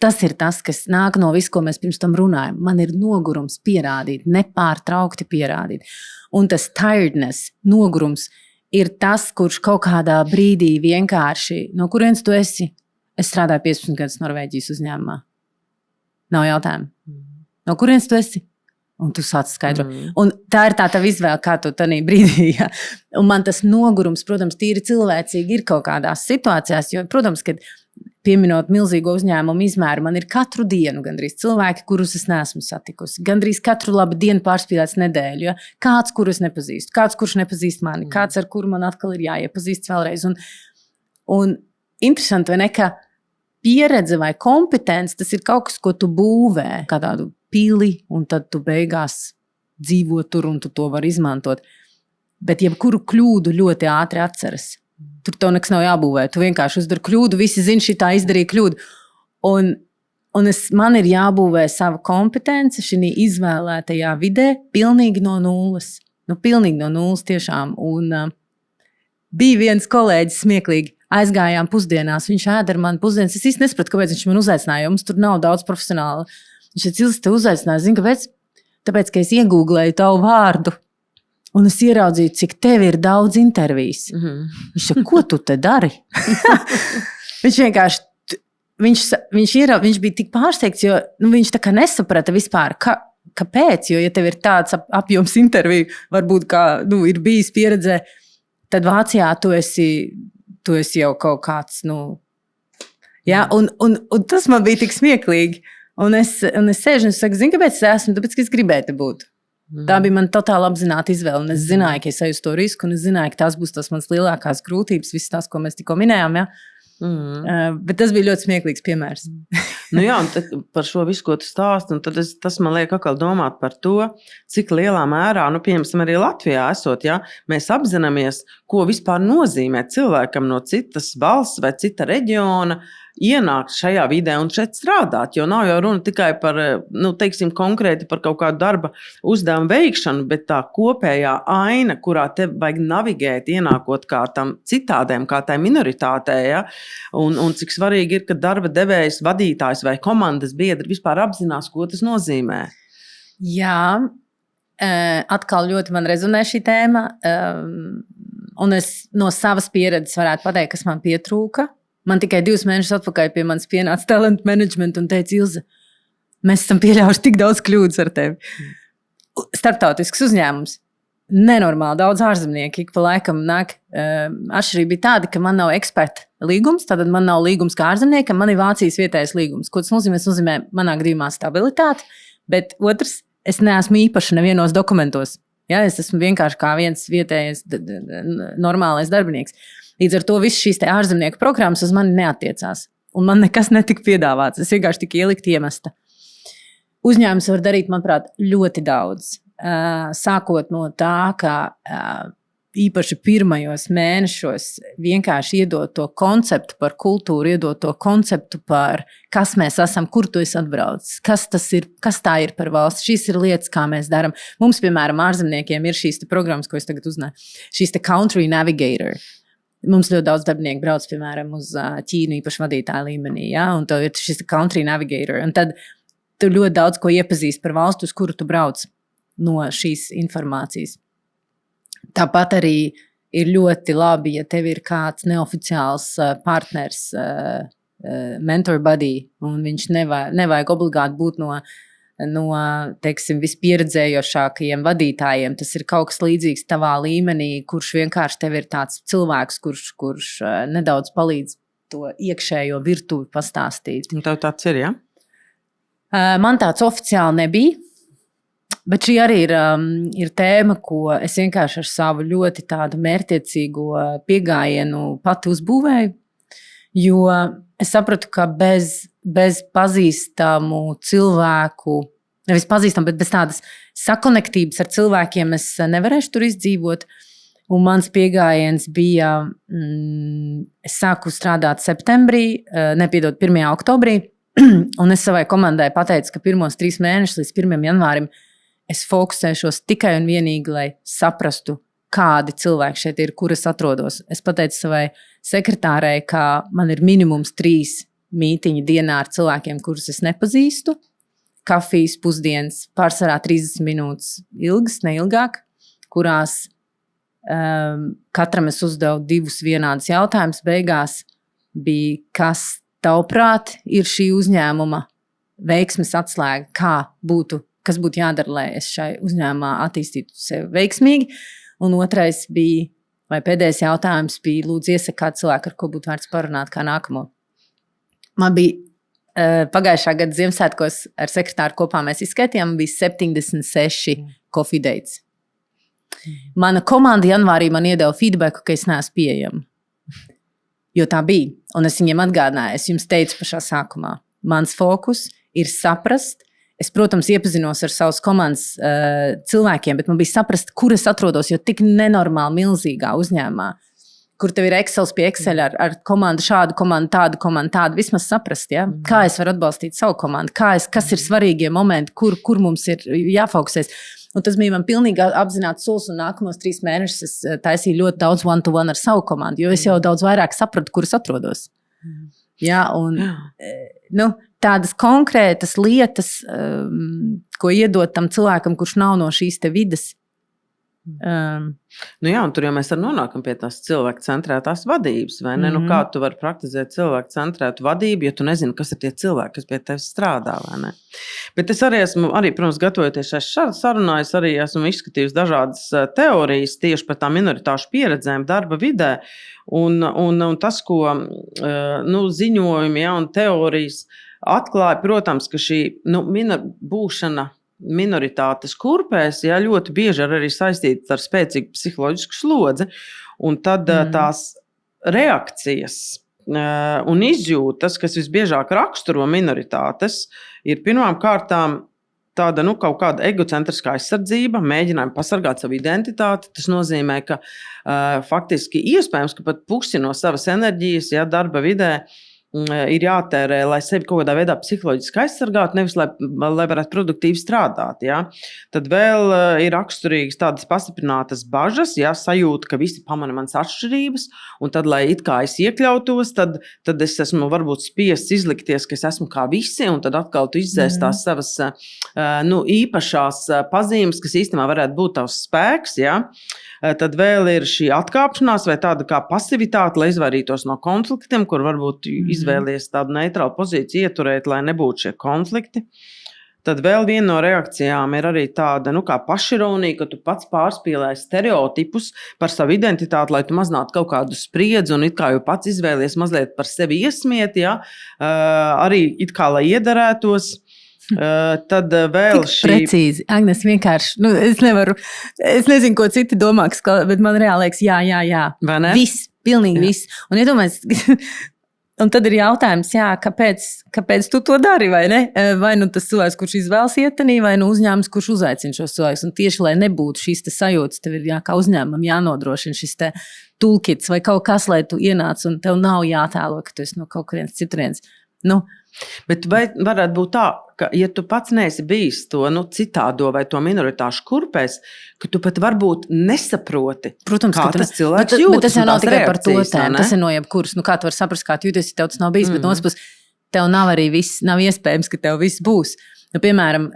Tas ir tas, kas nāk no visu, ko mēs pirms tam runājam. Man ir nogurums pierādīt, nepārtraukti pierādīt. Un tas tiredness, nogurums, ir tas, kurš kaut kādā brīdī vienkārši, no kurienes tu esi? Es strādāju 15 gadus Norvēģijas uzņēmumā. Nav jautājumu. No kurienes tu esi? Un tu sāc skaidrot. Un tā ir tā tava izvēle, kā tu tanī brīdī. Ja? Un man tas nogurums, protams, tīri cilvēcīgi ir kaut kādās situācijās, jo, protams, kad pieminot milzīgo uzņēmumu izmēru, man ir katru dienu gandrīz cilvēki, kurus es neesmu satikusi. Gandrīz katru labu dienu pārspīlēts nedēļu. Ja? Kāds, kuru es nepazīstu, kāds, kurš nepazīst mani, kāds, ar kuru man atkal ir jāiepazīst vēlreiz. Un interesanti, vai ne, ka pieredze vai kompetence, tas ir kaut kas, ko tu būvē, kā tādu pili, un tad tu beigās dzīvo tur, un tu to vari izmantot. Bet jebkuru kļūdu ļoti ātri atceras. Tur tev nekas nav jābūvē. Tu vienkārši uzdari kļūdu, visi zin, šitā izdarīja kļūdu. Un man ir jābūvē sava kompetence šī izvēlētajā vidē pilnīgi no nulles. Pilnīgi no nulles tiešām. Un bija viens kolēģis smieklīgi. Aizgājām pusdienās, viņš ēda ar mani pusdienas. Es īsti nesapratu, kāpēc viņš man uzaicināja, jo mums tur nav daudz profesionāli. Viņš ir cilvēks, te uzaicināja, zini, kāpēc? Tāpēc, ka es iegūglēju tavu vārdu un es ieraudzīju, cik tev ir daudz intervijas. Viņš saka, ko tu te dari? Viņš vienkārši, viņš bija tik pārsteigts, jo viņš tā kā nesaprata vispār, kāpēc, jo ja tev ir tāds apjoms interviju, varbūt kā ir bijis pieredzē, tad Vācijā tu esi jau kaut kāds, ja? Un tas man bija tik smieklīgi. Un es sēžu un saku, zini, kāpēc es esmu? Tāpēc, ka es gribēju te būt. Tā bija man totāli apzināta izvēle. Un es zināju, ka es eju uz to risku, un es zināju, ka tās būs tās manas lielākās grūtības, visas tās, ko mēs tikko minējām. Ja? Bet tas bija ļoti smieklīgs piemērs. Jā, un par šo visu, ko tu stāsti, un tad tas man liek atkal domāt par to, cik lielā mērā, piemēram, arī Latvijā esot, ja, mēs apzināmies, ko vispār nozīmē cilvēkam no citas valsts vai cita reģiona ienākt šajā vidē un šeit strādāt, jo nav jau runa tikai par, teiksim, konkrēti par kaut kādu darba uzdevumu veikšanu, bet tā kopējā aina, kurā te vajag navigēt, ienākot kā tam citādēm, kā tai minoritātē, ja? Un cik svarīgi ir, ka darba devējs, vadītājs vai komandas biedri vispār apzinās, ko tas nozīmē. Jā, atkal ļoti man rezonē šī tēma, un es no savas pieredzes varētu pateikt, kas man pietrūka. Man tikai 2 mēnešus atpakaļ pie manis pienāca talent management un teica, Ilze, mēs esam pieļaujuši tik daudz kļūdas ar tevi. Starptautisks uzņēmums. Nenormāli daudz ārzemnieki, ik pa laikam nāk. Atšķirība bija tāda, ka man nav eksperta līgums, tātad man nav līgums kā ārzemniekam, man ir Vācijas vietējais līgums. Ko tas nozīmē? Tas nozīmē manā gadījumā stabilitāti, bet otrs, es neesmu īpaši nevienos dokumentos. Ja, es esmu vienkārši kā viens vietējais normālais darbinieks. Līdz ar to viss šīs ārzemnieku programmas uz mani neatiecās. Un man nekas netika piedāvāts. Es vienkārši tika ielikt iemesta. Uzņēmums var darīt, manuprāt, ļoti daudz. Sākot no tā, ka īpaši pirmajos mēnešos vienkārši iedot to konceptu par kultūru, iedot to konceptu par kas mēs esam, kur tu esi atbraucis, kas tā ir par valsts. Šīs ir lietas, kā mēs darām. Mums, piemēram, ārzemniekiem ir šīs te programmas, ko es tagad uzzināju, šīs te Country Navigator. Mums ļoti daudz darbinieku brauc, piemēram, uz Ķīnu, īpaši vadītāju līmenī, ja? Un tev ir šis Country Navigator. Un tad tu ļoti daudz ko iepazīst par valstu, uz kuru tu brauc no šīs informācijas. Tāpat arī ir ļoti labi, ja tev ir kāds neoficiāls partners, mentor buddy, un viņš nevajag obligāti būt no teiksim, vispieredzējošākajiem vadītājiem. Tas ir kaut kas līdzīgs tavā līmenī, kurš vienkārši tev ir tāds cilvēks, kurš nedaudz palīdz to iekšējo virtuvi pastāstīt. Un tev tāds ir, ja? Man tāds oficiāli nebija. Bet šī arī ir tēma, ko es vienkārši ar savu ļoti tādu mērķtiecīgo piegājienu pati uzbūvēju, jo es sapratu, ka bez pazīstamu cilvēku, nevis pazīstamu, bet bez tādas sakonektības ar cilvēkiem es nevarēšu tur izdzīvot. Un mans piegājiens bija, es sāku strādāt septembrī, 1. oktobrī, un es savai komandai pateicu, ka pirmos 3 mēnešus līdz 1. janvārim es fokusēšos tikai un vienīgi, lai saprastu, kādi cilvēki šeit ir, kur es atrodos. Es pateicu savai sekretārei, ka man ir minimums 3 mītiņi dienā ar cilvēkiem, kurus es nepazīstu. Kafijas, pusdienas, pārsvarā 30 minūtes ilgas, neilgāk, kurās katram es uzdevu 2 vienādus jautājumus. Beigās bija, kas tavuprāt ir šī uzņēmuma veiksmes atslēga, kas būtu jādara, lai es šai uzņēmumā attīstītu sevi veiksmīgi. Un otrais bija, vai pēdējais jautājums bija, lūdzu iesaka kādu cilvēku, ar ko būtu vērts parunāt kā nākamo. Man bija pagājušā gada Ziemassvētkos ar sekretāru kopā mēs izskaitījām, bija 76 coffee dates. Mana komanda janvārī man iedeva feedbacku, ka es neesmu pieejama. Jo tā bija. Un es viņiem atgādināju, es jums teicu pašā sākumā. Mans fokus ir saprast. Es, protams, iepazinos ar savas komandas cilvēkiem, bet man bija saprast, kur es atrodos, jo tik nenormāli milzīgā uzņēmumā, kur tev ir Excels pie Excel ar komandu, šādu komandu, tādu, vismaz saprast, ja? Kā es varu atbalstīt savu komandu, kas ir svarīgie momenti, kur mums ir jāfokusēs. Un tas bija man pilnīgi apzināts solis, un nākamos 3 mēnešus es taisīju ļoti daudz one-to-one ar savu komandu, jo es jau daudz vairāk sapratu, kur es atrodos. Jā, un tādas konkrētas lietas, ko iedot tam cilvēkam, kurš nav no šīs te vides. Jā, un tur jau mēs arī nonākam pie tās cilvēku centrētās vadības, vai ne? Kā tu vari praktizēt cilvēku centrētu vadību, ja tu nezini, kas ir tie cilvēki, kas pie tevis strādā, vai ne? Bet es arī esmu, protams, gatavojoties šai sarunai, es arī esmu izskatījusi dažādas teorijas tieši par tām minoritāšu pieredzēm darba vidē, un tas, ko ziņojumi, ja, un teorijas atklāja, protams, ka šī būšana minoritātes kurpēs, ja, ļoti bieži arī saistīta ar spēcīgu psiholoģisku slodzi, un tad tās reakcijas un izjūtas, kas visbiežāk raksturo minoritātes, ir pirmām kārtām tāda kaut kāda egocentriskā aizsardzība, mēģinājumi pasargāt savu identitāti. Tas nozīmē, ka faktiski iespējams, ka pat pusi no savas enerģijas, ja, darba vidē ir jātērē, lai sevi kaut kādā veidā psiholoģiski aizsargātu, nevis lai varētu produktīvi strādāt. Ja. Tad vēl ir raksturīgas tādas pastiprinātas bažas, ja, sajūta, ka visi pamana manas atšķirības, un tad, lai it kā es iekļautos, tad es esmu varbūt spiests izlikties, ka es esmu kā visi, un tad atkal tu izdzēst tās savas īpašās pazīmes, kas īstenībā varētu būt tavs spēks. Ja. Tad vēl ir šī atkāpšanās vai tāda kā pasivitāte, lai izvairītos no konfliktiem, kur varbūt izvēlies tādu neitrālu pozīciju ieturēt, lai nebūtu šie konflikti. Tad vēl viena no reakcijām ir arī tāda kā pašironija, ka tu pats pārspīlēji stereotipus par savu identitāti, lai tu mazinātu kaut kādu spriedzi un it kā jau pats izvēlies mazliet par sevi iesmiet, ja? Arī it kā lai iederētos. Tad vēl šī... Precīzi, Agnes, vienkārši, es nezinu, ko citi domā, bet man reāli liekas, jā. Vai ne? Viss, pilnīgi viss. Un iedomājies, Un tad ir jautājums, kāpēc tu to dari, vai ne? Vai nu tas cilvēks, kurš izvēlas ietenī, vai nu uzņēmums, kurš uzaicina šos cilvēkus. Un tieši, lai nebūtu šīs sajūtas, tev ir kā uzņēmumam jānodrošina šis toolkits vai kaut kas, lai tu ienāc un tev nav jātēlo, ka tu esi no kaut kurienes citurienes. Bet vai varētu būt tā, ka, ja tu pats neesi bijis to citādo vai to minoritāšu kurpēs, ka tu pat varbūt nesaproti, protams, kā tas cilvēks jūtas. Bet tas jau nav tikai par to tēmu. Tas ir no jebkuras. Kā tu vari saprast, kā tu jūties, ja tev tas nav bijis, bet no otras puses, tev nav arī viss, nav iespējams, ka tev viss būs. Piemēram,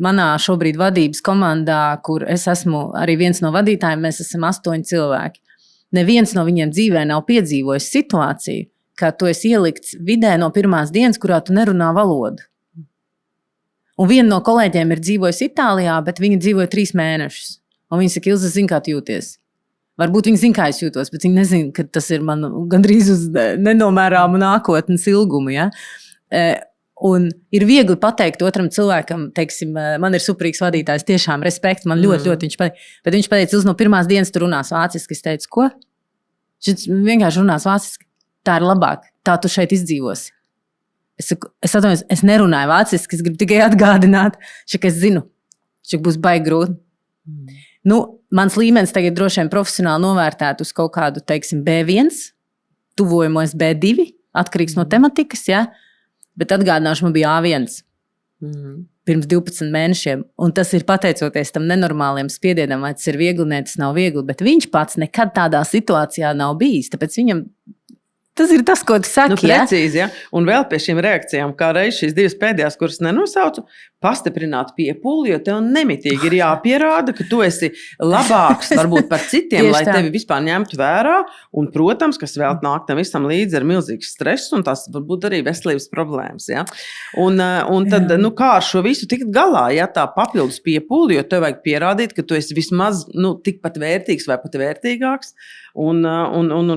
manā šobrīd vadības komandā, kur es esmu arī viens no vadītājiem, mēs esam 8 cilvēki. Neviens no viņiem dzīvē nav piedzīvojis situāciju, ka tu esi ielikts vidē no pirmās dienas, kurā tu nerunā valodu. Un viena no kolēģiem ir dzīvojusi Itālijā, bet viņa dzīvoja 3 mēnešus. Un viņa saka, Ilze, zina, kā tu jūties. Varbūt viņa zina, kā es jūtos, bet viņa nezina, ka tas ir man gandrīz uz nenomērāmu nākotnes ilgumu. Ja? Un ir viegli pateikt otram cilvēkam, teiksim, man ir superīgs vadītājs, tiešām respekts, man ļoti viņš pateica. Bet viņš pateica, Ilze, no pirmās dienas tu runās vāciski. Es teicu, ko? Viņš vienkārši runās vāciski. Tā ir labāk, tā tu šeit izdzīvosi. Es atvainojos, es nerunāju vāciski, es gribu tikai atgādināt, ka es zinu, ka būs baigi grūti. Mans līmenis tagad droši vien profesionāli novērtēt uz kaut kādu, teiksim, B1, tuvojumos B2, atkarīgs no tematikas, ja? Bet atgādināšu, man bija A1 pirms 12 mēnešiem, un tas ir pateicoties tam nenormāliem spiedienam, vai tas ir viegli, ne, tas nav viegli, bet viņš pats nekad tādā situācijā nav bijis, tāpēc viņam tas ir tas, ko tu saki. Precīzi, ja? Un vēl pie šīm reakcijām, kā reiz šīs 2 pēdējās, kuras nenosaucu, pastiprināt piepūli, jo tev nemitīgi ir jāpierāda, ka tu esi labāks varbūt par citiem, lai tevi vispār ņemtu vērā. Un, protams, kas vēl nāk tam visam līdzi, ir milzīgs stress un tas varbūt arī veselības problēmas. Ja? Un tad, kā ar šo visu tikt galā, ja tā papildus piepūli, jo tev vajag pierādīt, ka tu esi vismaz tikpat vērtīgs vai pat vērtīgāks. Un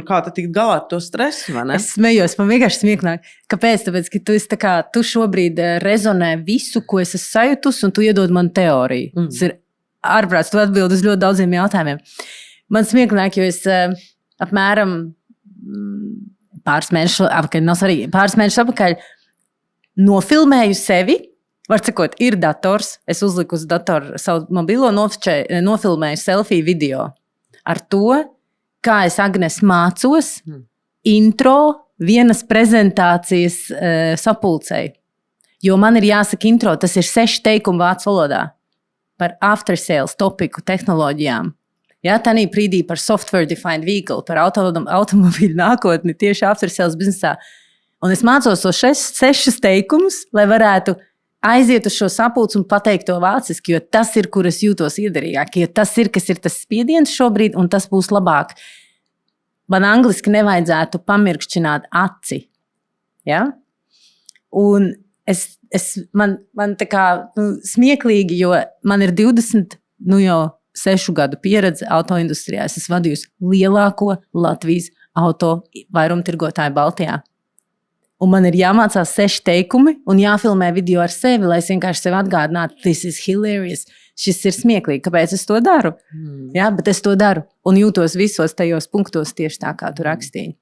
kā tad tikt galā ar to stresu, vai ne? Es smējos, man vienkārši smieklāk. Kāpēc? Tāpēc, ka tu šobrīd rezonē visu, ko es esmu sajūtus, un tu iedod man teoriju. Tas ir ārprāts, tu atbildi uz ļoti daudziem jautājumiem. Man smieklāk, jo es apmēram pāris mēnešus apakaļ nofilmēju sevi. Var sakot, ir dators, es uzliku uz datoru savu mobilo, nofilmēju selfiju video ar to, kā es Agnes mācos intro vienas prezentācijas sapulcei. Jo man ir jāsaka intro, tas ir 6 teikumi vācu valodā par after sales topiku tehnoloģijām. Ja, tādā brīdī par software defined vehicle, par automobīļu nākotni tieši after sales biznesā. Un es mācos to 6 teikumus, lai varētu aiziet uz šo sapulci un pateikt to vāciski, jo tas ir, kur es jūtos iederīgāk, jo tas ir, kas ir tas spiediens šobrīd, un tas būs labāk. Man angliski nevajadzētu pamirkšķināt aci. Ja? Un man tā kā smieklīgi, jo man ir 20, jau 6 gadu pieredze autoindustrijā. Es esmu vadījusi lielāko Latvijas auto vairumtirgotāju Baltijā. Un man ir jāmācās 6 teikumi un jāfilmē video ar sevi, lai es vienkārši sev atgādinātu, this is hilarious. Šis ir smieklīgi, kāpēc es to daru. Jā, bet es to daru un jūtos visos tajos punktos tieši tā, kā tu rakstīji.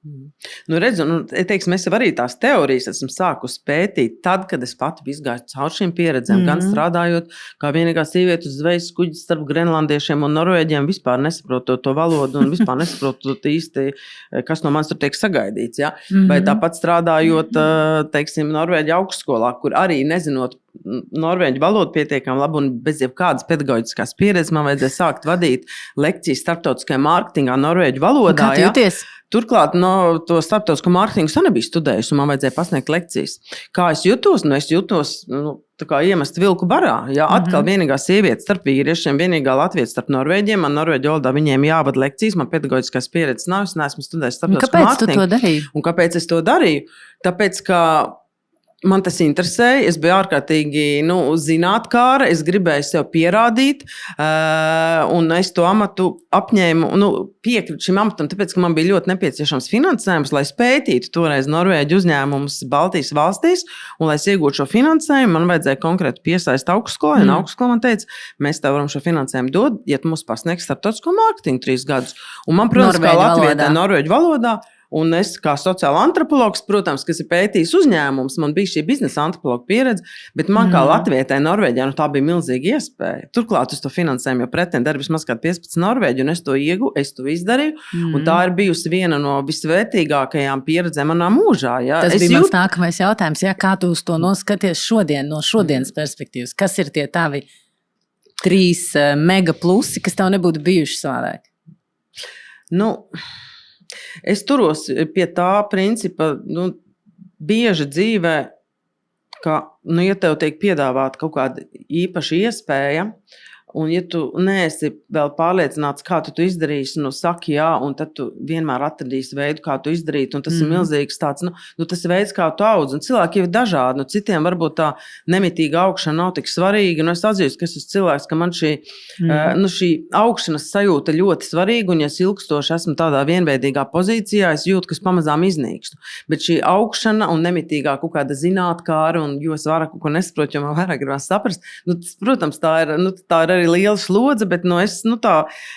Redz, teiksim, es arī tās teorijas esmu sākusi pētīt tad, kad es pati izgāju caur šīm pieredzēm, gan strādājot kā vienīgā sieviete uz zvejas kuģi starp grenlandiešiem un norvēģiem, vispār nesaprotot to valodu un vispār nesaprotot īsti, kas no manis tur tiek sagaidīts. Ja? Vai tāpat strādājot, teiksim, Norvēģi augstskolā, kur arī nezinot norvēģu valodu pietiekami labi un bez jebkādas pedagoģiskās pieredzes man vajadzēja sākt vadīt lekcijas starptautiskajā mārketingā norvēģu valodā. Kā tu jūties? Turklāt to starptautisko mārketingu es nebiju studējusi un man vajadzēja pasniegt lekcijas. Kā es jutos? Es jutos tā kā iemest vilku barā. Jā, atkal vienīgā sieviete starp vīriešiem, vienīgā latvieta starp norvēģiem. Man norvēģu valodā viņiem jāvada lekcijas, man pedagoģiskās pieredzes nav, es neesmu studējis starptautisko mārketingu. Kāpēc tu to darīji? Un kāpēc es to darīju? Tāpēc, ka man tas interesēja, es biju ārkārtīgi zinātkāra, es gribēju sev pierādīt, un es to amatu apņēmu, piekritu šim amatam, tāpēc, ka man bija ļoti nepieciešams finansējums, lai es pētītu toreiz Norvēģu uzņēmumus Baltijas valstīs, un lai es iegūtu šo finansējumu, man vajadzēja konkrēti piesaist augstskolai, un augstskola man teica, mēs tev varam šo finansējumu dot, ja tu mums pasniegs starptautisko mārketingu 3 gadus. Un man, protams, kā latvietē Norvēģu valodā, Un es kā sociāla antropologs, protams, kas ir pētījis uzņēmums, man bija šī biznesa antropologa pieredze, bet man kā Latvijai, Norvēģijā, tā bija milzīga iespēja. Turklāt uz to finansējumu jau pretendēja vismaz kādi 15 Norvēģi, un es to ieguvu, es to izdarīju. Un tā ir bijusi viena no visvērtīgākajām pieredzēm manā mūžā. Ja. Tas bija mans nākamais jautājums, kā tu uz to noskaties šodien, no šodienas perspektīvas. Kas ir tie tavi 3 mega plusi, kas tev nebūtu bijuši savādāk? Es turos pie tā principa, bieži dzīvē, ka, ja tev tiek piedāvāta kaut kāda īpaša iespēja, un ja tu neesi vēl pārliecināts, kā tu izdarīsi, saki jā, un tad tu vienmēr atradīsi veidu, kā tu izdarīt, un tas ir milzīgs tāds, tas ir veids, kā tu audz, un cilvēki ir dažādi, citiem varbūt tā nemitīga augšana nav tik svarīga, es atzīstu, ka es esmu cilvēks, ka man šī augšanas sajūta ļoti svarīga, un ja es ilgstoši esmu tādā vienveidīgā pozīcijā, es jūtu, ka es pamazām iznīkstu, bet šī augšana un nemitīgā kaut kāda zinātkāra, un jo es vairāk kaut ko nesaprotu, jo man vairāk gribas saprast, protams, tā ir arī liela slodze, bet es tā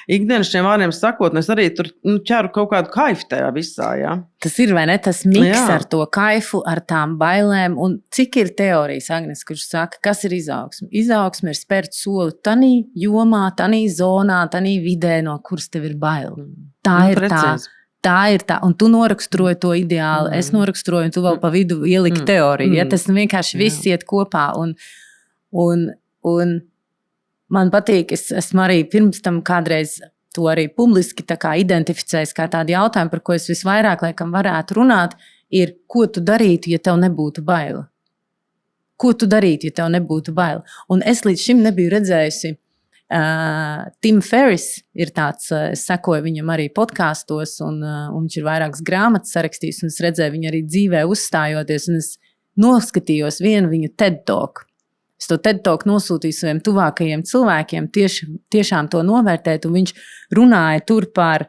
ikdienas šiem vārdiem sakot, es arī tur ķeru kaut kādu kaifu tajā visā. Ja? Tas ir, vai ne, tas miks ar to kaifu, ar tām bailēm, un cik ir teorijas, Agnes, kurš saka, kas ir izaugsme? Izaugsme ir spērt soli tanī jomā, tanī zonā, tanī vidē, no kuras tev ir bail. Tā ir precīzi. Tā ir tā, un tu noraksturoji to ideāli, es noraksturoju, un tu vēl pa vidu ieliki teoriju. Ja? Tas vienkārši viss iet kopā, un man patīk, es esmu arī pirms tam kādreiz to arī publiski identificējis kā tādu jautājumu, par ko es visvairāk laikam varētu runāt, ir, ko tu darītu, ja tev nebūtu baila? Ko tu darītu, ja tev nebūtu baila? Un es līdz šim nebiju redzējusi. Tim Ferris ir tāds, es sekoju viņam arī podkastos, un viņš ir vairākas grāmatas sarakstījis, un es redzēju viņu arī dzīvē uzstājoties, un es noskatījos vienu viņu TED Talk. Es to TED Talk nosūtīju saviem tuvākajiem cilvēkiem, tiešām to novērtēt, un viņš runāja tur par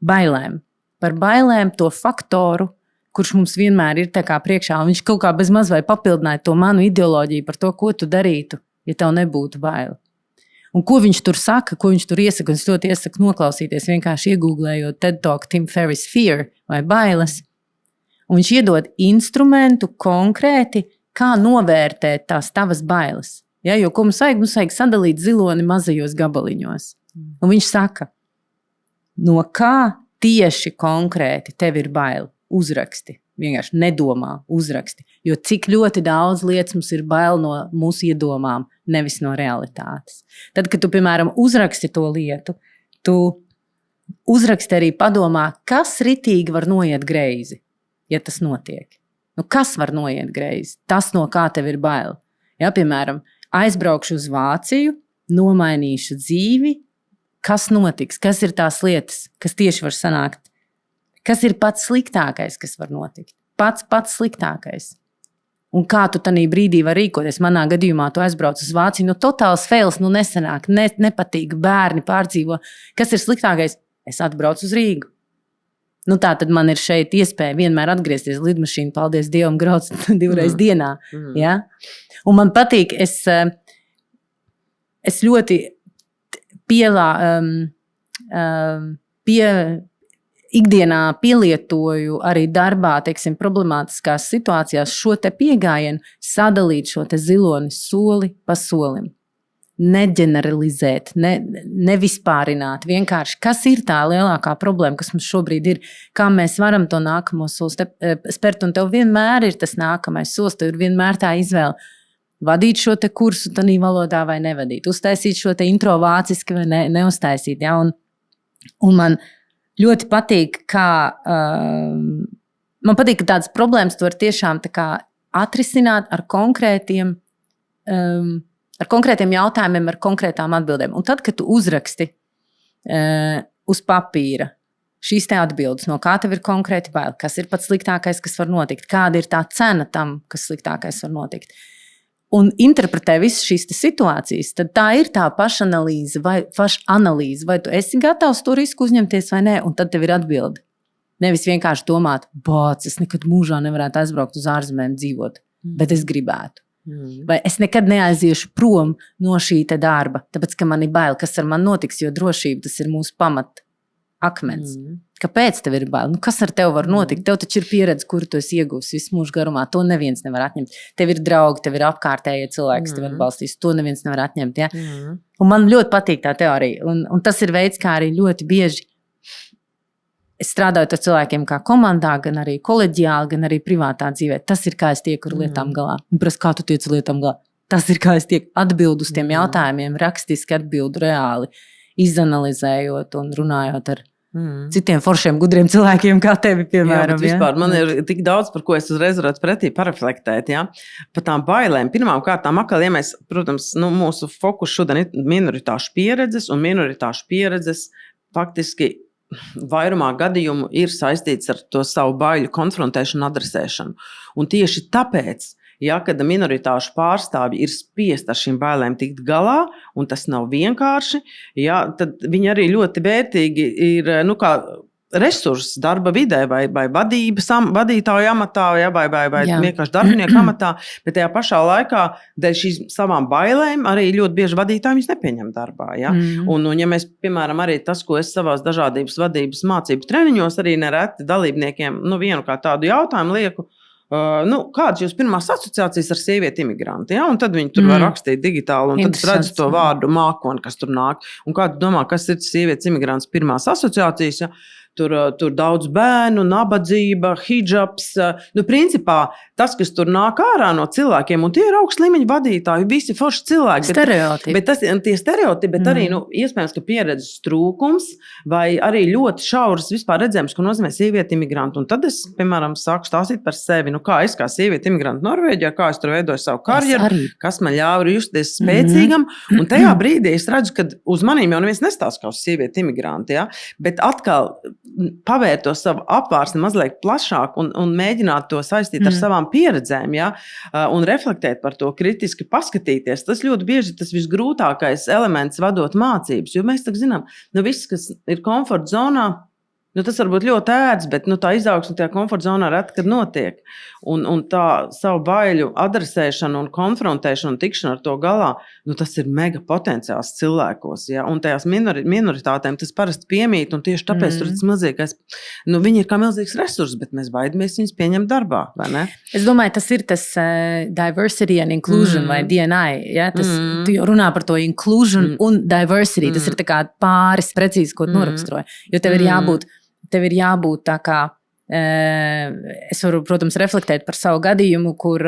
bailēm. Par bailēm, to faktoru, kurš mums vienmēr ir tā kā priekšā, un viņš kaut kā bez maz vai papildināja to manu ideoloģiju par to, ko tu darītu, ja tev nebūtu baila. Un ko viņš tur saka, ko viņš tur iesaka, un es ļoti iesaku noklausīties, vienkārši iegūglējot TED Talk Tim Ferris Fear vai bailes. Un viņš iedod instrumentu konkrēti, kā novērtēt tās tavas bailes. Ja, jo, ko mums vajag? Mums vajag sadalīt ziloni mazajos gabaliņos. Un viņš saka, no kā tieši konkrēti tev ir baila? Uzraksti. Vienkārši nedomā, uzraksti. Jo cik ļoti daudz lietas mums ir baila no mūsu iedomām, nevis no realitātes. Tad, kad tu, piemēram, uzraksti to lietu, tu uzraksti arī padomā, kas ritīgi var noiet greizi, ja tas notiek. Kas var noiet greizi? Tas, no kā tev ir bail. Ja, piemēram, aizbraukšu uz Vāciju, nomainīšu dzīvi, kas notiks? Kas ir tās lietas, kas tieši var sanākt? Kas ir pats sliktākais, kas var notikt? Pats sliktākais. Un kā tu tanī brīdī var rīkoties? Manā gadījumā tu aizbrauc uz Vāciju, totāls fails, nesanāk, nepatīk, bērni pārdzīvo. Kas ir sliktākais? Es atbraucu uz Rīgu. Tā tad man ir šeit iespēja vienmēr atgriezties lidmašīnu, paldies Dievam, grauc 2 reizes dienā. Ja? Un man patīk, es ļoti ikdienā pielietoju arī darbā, teiksim, problemātiskās situācijās šo te pieejamību, sadalīt šo te ziloni soli pa solim. Neģeneralizēt, nevispārināt. Vienkārši, kas ir tā lielākā problēma, kas mums šobrīd ir, kā mēs varam to nākamo soli spērt, un tev vienmēr ir tas nākamais solis, tev ir vienmēr tā izvēle vadīt šo te kursu tanī valodā vai nevadīt, uztaisīt šo te intro vāciski vai neuztaisīt. Ja? Un man ļoti patīk, man patīk, ka tādas problēmas tu var tiešām tā kā atrisināt ar konkrētiem jautājumiem, ar konkrētām atbildēm. Un tad, kad tu uzraksti uz papīra šīs te atbildes, no kā tev ir konkrēti bail, kas ir pats sliktākais, kas var notikt, kāda ir tā cena tam, kas sliktākais var notikt, un interpretē visas šīs situācijas, tad tā ir tā pašanalīze vai tu esi gatavs to risku uzņemties vai nē, un tad tev ir atbilde. Nevis vienkārši domāt, es nekad mūžā nevarētu aizbraukt uz ārzemēm dzīvot, bet es gribētu. Vai es nekad neaiziešu prom no šī te darba, tāpēc, ka man ir bail, kas ar mani notiks, jo drošība tas ir mūsu pamat akmens. Kāpēc tev ir bail? Kas ar tevi var notikt? Tev taču ir pieredze, kur tu esi ieguvis visu mūžu garumā. To neviens nevar atņemt. Tev ir draugi, tev ir apkārtējie cilvēki, kas tev atbalstīs. To neviens nevar atņemt. Ja? Un man ļoti patīk tā teorija. Un tas ir veids, kā arī ļoti bieži es strādāju ar cilvēkiem kā komandā, gan arī koleģiāli, gan arī privātā dzīvē. Tas ir, kā es tieku ar lietām galā. Kā tu tiec ar lietām galā? Tas ir, kā es tieku atbildu uz tiem jautājumiem, rakstiski atbildu reāli, izanalizējot un runājot ar citiem foršiem, gudriem cilvēkiem, kā tevi, piemēram. Jā, vispār, man ir tik daudz, par ko es uzreiz varētu pretī pareflektēt. Ja? Par tām bailēm. Pirmām kārtām, ja mēs, protams, mūsu fokus šodien ir minoritāšu pieredzes, un minoritāšu pieredzes faktiski vairumā gadījumu ir saistīts ar to savu baiļu konfrontēšanu, adresēšanu. Un tieši tāpēc, kad minoritāšu pārstāvji ir spiest ar šīm bailēm tikt galā, un tas nav vienkārši, tad viņi arī ļoti vērtīgi ir, kā resursi darba vidē vai vadītāju amatā vai vienkārši darbinieku amatā, bet tajā pašā laikā dēļ šīm savām bailēm arī ļoti bieži vadītāji viņus nepieņem darbā. Ja? Un, ja mēs, piemēram, arī tas, ko es savās dažādības vadības mācību treniņos arī nereti dalībniekiem, vienu kā tādu jautājumu lieku, kādas jūs pirmās asociācijas ar sievieti imigranti? Ja? Un tad viņi tur var rakstīt digitāli, un tad es redzu to vārdu mākoni, kas tur nāk. Un kā tu domā, kas ir sievietes imigrants pirmās asociācijas? Ja? Tur daudz bērnu, nabadzība, hidžabs. Principā tas, kas tur nāk ārā no cilvēkiem, un tie ir augsta līmeņa vadītāji, visi forši cilvēki. Stereotipi. Tie stereotipi, bet arī iespējams, ka pieredzes trūkums vai arī ļoti šauras vispār redzējums, ko nozīmē sievieti imigrantu. Un tad es, piemēram, sāku stāstīt par sevi. Kā es kā sievieti imigrantu Norvēģijā, kā es tur veidoju savu karjeru, kas man ļāva justies spēcīgam. Un tajā brīdī es redzu, ka uz manīm jau neviens nestāsta kā uz sievieti imigrantu. Ja? Bet atkal pavērt to savu apvārsni mazliet plašāk un mēģināt to saistīt ar savām pieredzēm, un reflektēt par to, kritiski paskatīties. Tas ļoti bieži ir tas visgrūtākais elements vadot mācības, jo mēs tā zinām, viss, kas ir komforta zonā, tas var būt ļoti ērts, bet tā izaugsme tajā komforta zonā reti, kad notiek. Un tā savu baiļu adresēšana un konfrontēšana un tikšana ar to galā, tas ir mega potenciāls cilvēkos. Ja? Un tajās minoritātēm tas parasti piemīt, un tieši tāpēc tur tas milzīgais, viņi ir kā milzīgs resurs, bet mēs baidamies viņus pieņemt darbā, vai ne? Es domāju, tas ir tas diversity and inclusion vai DNI. Ja? Tu jau runā par to inclusion un diversity. Tas ir tā kā pāris precīzi, ko tu noraksturoji. Jo tev ir jābūt tā kā, es varu, protams, reflektēt par savu gadījumu, kur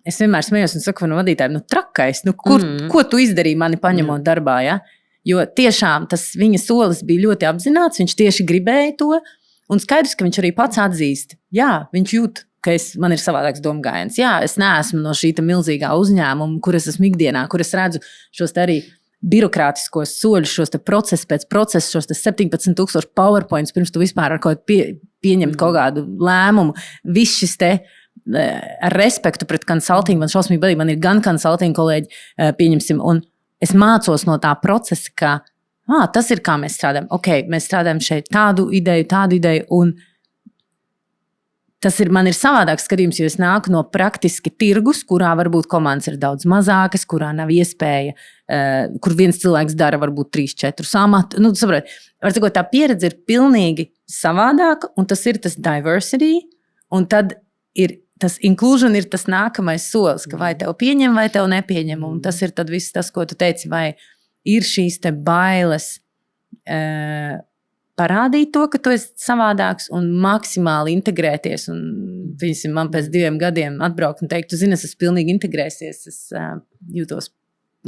es vienmēr smējos un saku no vadītājiem, trakais, ko tu izdarīji mani paņemot darbā, ja? Jo tiešām tas viņa solis bija ļoti apzināts, viņš tieši gribēja to, un skaidrs, ka viņš arī pats atzīst, viņš jūt, ka man ir savādāks domgājiens. Es neesmu no šīta milzīgā uzņēmuma, kur es esmu ikdienā, kur es redzu šos te arī birokrātiskos soļus, šos te procesus pēc procesa, šos te 17,000 PowerPoints, pirms tu vispār ar kaut pieņemt kaut kādu lēmumu. Viss šis te ar respektu pret consulting, man šausmīgi badīgi, man ir gan consulting kolēģi, pieņemsim, un es mācos no tā procesa, ka tas ir kā mēs strādājam. Mēs strādājam šeit tādu ideju, un man ir savādāks skatījums, jo es nāku no praktiski tirgus, kurā varbūt komandas ir daudz mazākas, kurā nav iespēja, kur viens cilvēks dara varbūt 3-4 amatu. Saprot, var sakot, tā pieredze ir pilnīgi savādāka, un tas ir tas diversity, un tad ir tas inclusion ir tas nākamais solis, ka vai tev pieņem, vai tev nepieņem, un tas ir tad viss tas, ko tu teici, vai ir šīs te bailes, parādīt to, ka tu esi savādāks un maksimāli integrēties. Un, man pēc 2 gadiem atbraukt un teikt, tu zini, es esmu pilnīgi integrēsies, es jūtos,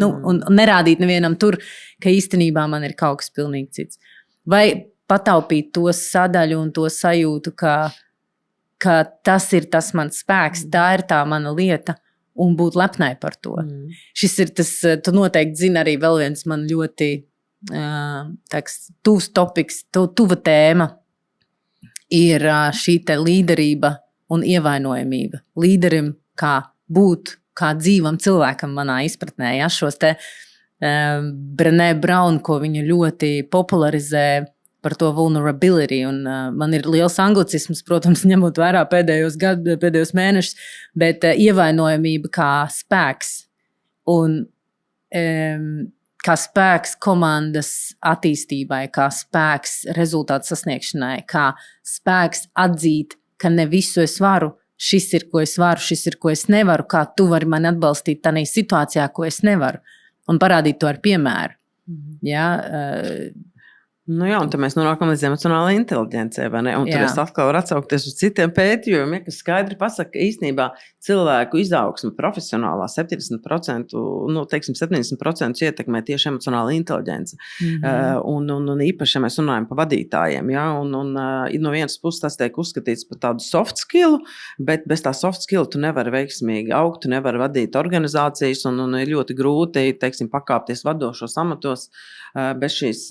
un nerādīt nevienam tur, ka īstenībā man ir kaut kas pilnīgi cits. Vai pataupīt to sadaļu un to sajūtu, ka tas ir tas mans spēks, tā ir tā mana lieta, un būt lepnai par to. Šis ir tas, tu noteikti zini arī vēl viens man ļoti tuvs topiks, tuva tēma ir šī te līderība un ievainojamība. Līderim kā būt, kā dzīvam cilvēkam manā izpratnē. Ja? Šos te Brené Brown, ko viņa ļoti popularizē par to vulnerability, un man ir liels anglicisms, protams, ņemot vērā pēdējos mēnešus, bet ievainojamība kā spēks un kā spēks komandas attīstībai, kā spēks rezultātu sasniegšanai, kā spēks atzīt, ka ne visu es varu, šis ir, ko es varu, šis ir, ko es nevaru, kā tu vari mani atbalstīt tādā situācijā, ko es nevaru, un parādīt to ar piemēru. Ja? Nu jā, un tad mēs nonākam līdz emocionālai inteliģencei, vai ne? Un tur es atkal varu atsaukties uz citiem pētījumiem, kas skaidri pasaka, ka īstenībā cilvēku izaugsme profesionālā 70%, nu, teiksim, 70% ietekmē tieši emocionāla inteliģence. Un īpaši, ja mēs runājam par vadītājiem, ja? Un no vienas puses tas tiek uzskatīts par tādu soft skillu, bet bez tā soft skillu tu nevari veiksmīgi augt, tu nevari vadīt organizācijas, un ir ļoti grūti, teiksim, pakāpties vadošos amatos bez šīs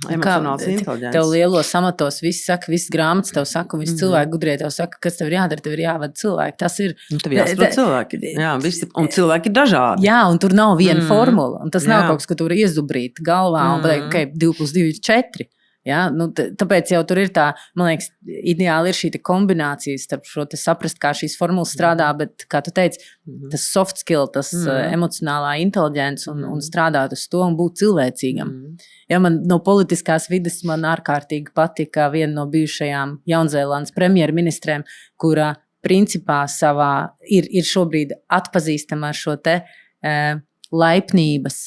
emocionālas inteliģences. Tev lielos amatos viss saka, viss grāmatas tev saka, un viss cilvēki gudrie tev saka, kas tev ir jādara, tev ir jāvada cilvēki. Tas ir... Tev jāsaprot cilvēki. Jā, visi, un cilvēki ir dažādi. Jā, un tur nav viena formula, un tas nav kaut kas, ko tu vari iezubrīt galvā un pateikt, ka 2+2 ir 4. Ja? Nu, tāpēc jau tur ir tā, man liekas, ideāli ir šī kombinācija starp šo te saprast, kā šīs formulas strādā, bet, kā tu teici, tas soft skill, tas emocionālā inteliģence un strādāt uz to un būt cilvēcīgam. Ja, man no politiskās vides man ārkārtīgi patika viena no bijušajām Jaunzēlandes premjerministrēm, kura principā savā ir šobrīd atpazīstama ar šo te laipnības,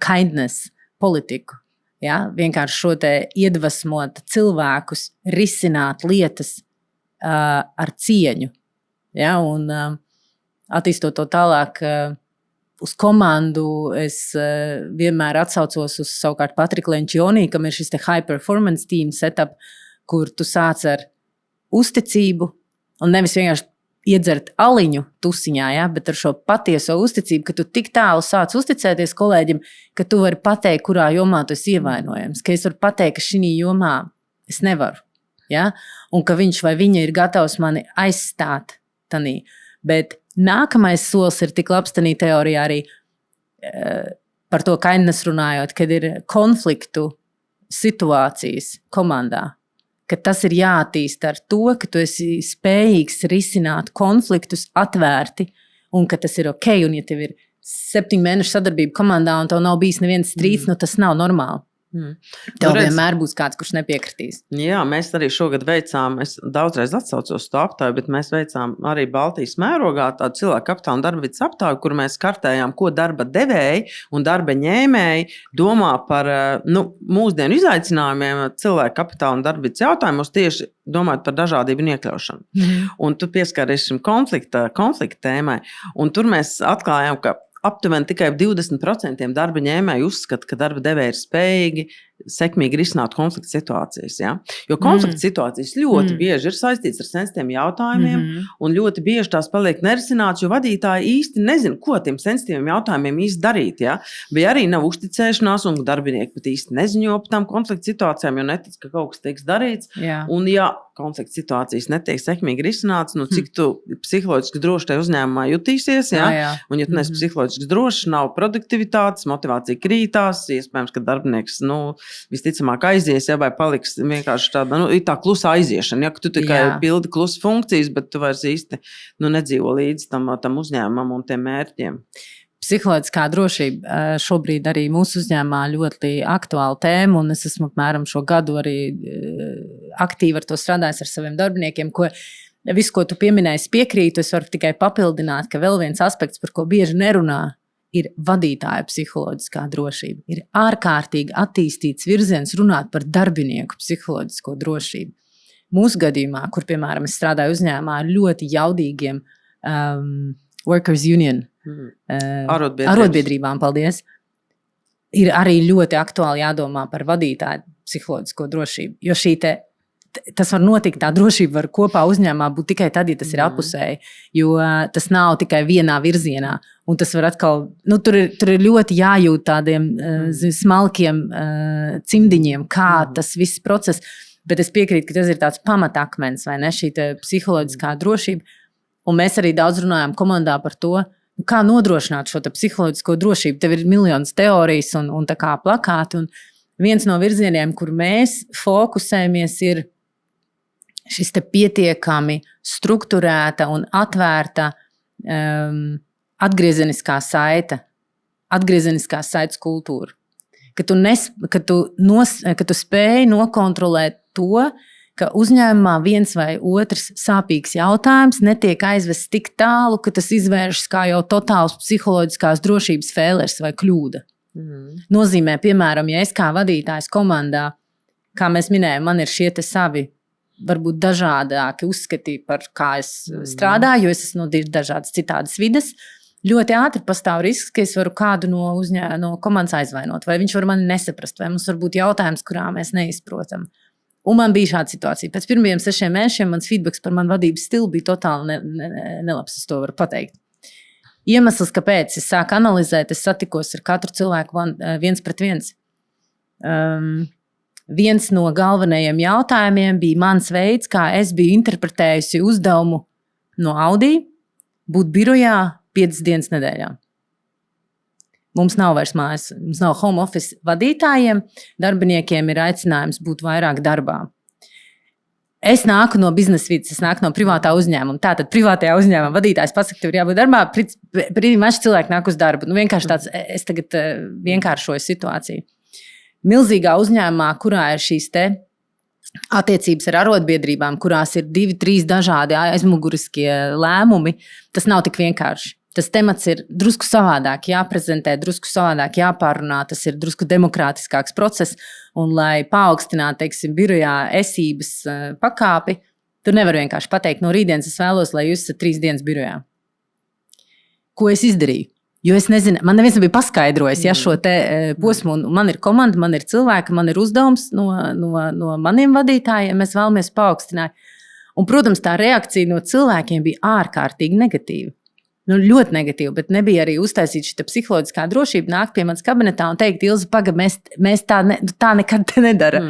kindness politiku. Ja, vienkārši šo te iedvesmot cilvēkus risināt lietas ar cieņu. Ja, un attīstot to tālāk uz komandu, es vienmēr atsaucos uz savukārt Patriku Lencioni, kam ir šis te high performance team setup, kur tu sāc ar uzticību un nevis vienkārši iedzert aliņu tusiņā, ja, bet ar šo patieso uzticību, ka tu tik tālu sāc uzticēties kolēģim, ka tu vari pateikt, kurā jomā tu esi ievainojams, ka es varu pateikt, ka šī jomā es nevaru, ja, un ka viņš vai viņa ir gatavs mani aizstāt tanī. Bet nākamais solis ir tik labs tanī teorijā arī par to kindness runājot, kad ir konfliktu situācijas komandā, ka tas ir jāattīst ar to, ka tu esi spējīgs risināt konfliktus atvērti un ka tas ir ok. Un ja tev ir 7 mēnešu sadarbība komandā un tev nav bijis neviens strīds, nu tas nav normāli. Tev vienmēr būs kāds, kurš nepiekritīs. Jā, mēs arī šogad veicām, es daudzreiz atsaucos to aptāju, bet mēs veicām arī Baltijas mērogā tādu cilvēku kapitāla un darba vidas aptāju, kur mēs kartējām, ko darba devēji un darba ņēmēji domā par mūsdienu izaicinājumiem cilvēku kapitāla un darba vidas jautājumos, tieši domājot par dažādību un iekļaušanu. Un tu pieskaries šim konflikta tēmai, un tur mēs atklājām, ka aptuveni tikai 20% darba ņēmēji uzskata, ka darba devēji ir spējīgi sekmīgi risināt konflikta situācijas. Ja? Jo konflikta situācijas ļoti bieži ir saistīts ar sensitīviem jautājumiem, un ļoti bieži tās paliek nerisināts, jo vadītāji īsti nezina, ko tiem sensitīviem jautājumiem īsti darīt. Ja? Vai arī nav uzticēšanās, un darbinieki pat īsti neziņo par tām konflikta situācijām, jo netic, ka kaut kas tiks darīts. Jā. Un ja konflikta situācijas netiek sekmīgi risināts, nu cik tu psiholoģiski droši tajā uzņēmumā jutīsies, ja? Jā. Un ja tu neesi psiholoģiski droši, nav produktivitātes, motivācija krītās, iespējams, ka darbinieks, visticamāk aizies, ja, vai paliks vienkārši tāda, tā klusa aiziešana, ja, ka tu tikai pildi klusa funkcijas, bet tu vairs īsti nedzīvo līdz tam uzņēmumam un tiem mērķiem. Psiholoģiskā drošība šobrīd arī mūsu uzņēmumā ļoti aktuāla tēma, un es esmu apmēram šo gadu arī aktīvi ar to strādājis ar saviem darbiniekiem, ko visu, ko tu pieminēji, es piekrītu, es varu tikai papildināt, ka vēl viens aspekts, par ko bieži nerunā, ir vadītāja psiholoģiskā drošība. Ir ārkārtīgi attīstīts virziens runāt par darbinieku psiholoģisko drošību. Mūsu gadījumā, kur, piemēram, es strādāju uzņēmumā ar ļoti jaudīgiem workers union arotbiedrībām, paldies, ir arī ļoti aktuāli jādomā par vadītāju psiholoģisko drošību, jo tas var notikt, tā drošība var kopā uzņēmumā būt tikai tad, ja tas ir apusēji, jo tas nav tikai vienā virzienā. Un tas var atkal, tur ir ļoti jājūt tādiem smalkiem cimdiņiem, kā tas viss process, bet es piekrītu, ka tas ir tāds pamatakmens, vai ne, šī psiholoģiskā drošība. Un mēs arī daudz runājam komandā par to, kā nodrošināt šo psiholoģisko drošību. Tev ir miljonas teorijas un tā kā plakāti, un viens no virzieniem, kur mēs fokusējamies, ir šis pietiekami strukturēta un atvērta atgriezeniskā saite atgriezeniskās saites kultūru. Ka tu spēj nokontrolēt to, ka uzņēmumā viens vai otrs sāpīgs jautājums netiek aizvests tik tālu, ka tas izvēršas kā jau totāls psiholoģiskās drošības fēlers vai kļūda. Nozīmē, piemēram, ja es kā vadītājs komandā, kā mēs minējam, man ir šie te savi, varbūt dažādāki uzskati par kā es strādāju, jo es esmu no dažādas citādas vides, ļoti ātri pastāv risks, ka es varu kādu no komandas aizvainot, vai viņš var mani nesaprast, vai mums var būt jautājums, kurā mēs neizprotam. Un man bija šāda situācija. Pēc pirmajiem 6 mēnešiem mans feedbacks par manu vadības stilu bija totāli nelabs, es to varu pateikt. Iemesls, kāpēc es sāku analizēt, es satikos ar katru cilvēku viens pret viens. Viens no galvenajiem jautājumiem bija mans veids, kā es biju interpretējusi uzdevumu no Audi būt birojā 5 dienas nedēļā. Mums nav vairs mājas, mums nav home office vadītājiem, darbiniekiem ir aicinājums būt vairāk darbā. Es nāku no biznesa vides, es nāku no privātā uzņēmuma. Tātad privātajā uzņēmuma vadītājs pasaka, tev ir jābūt darbā, maži cilvēki nāk uz darbu. Vienkārši tāds, es tagad vienkāršoju situāciju. Milzīgā uzņēmumā, kurā ir šīs te attiecības ar arotbiedrībām, kurās ir 2-3 dažādi aizmuguriskie lēmumi, tas nav tik vienkārši. Tas temats ir drusku savādāk jāprezentē, drusku savādāk jāpārunā, tas ir drusku demokrātiskāks process, un lai paaugstinātu, teiksim, birojā esības pakāpi, tu nevar vienkārši pateikt, no rītdienas es vēlos, lai jūs esat 3 dienas birojā. Ko es izdarīju? Jo es nezinu, man neviens nebija paskaidrojis, šo te posmu, un man ir komanda, man ir cilvēki, man ir uzdevums no maniem vadītājiem, mēs vēlamies paaugstināt. Un, protams, tā reakcija no cilvēkiem bija ārkārtīgi negatīva. Ļoti negatīvi, bet nebija arī uztaisīta šī psiholoģiskā drošība nākt pie manas kabinetā un teikt, Ilze, paga, mēs tā nekad te nedara.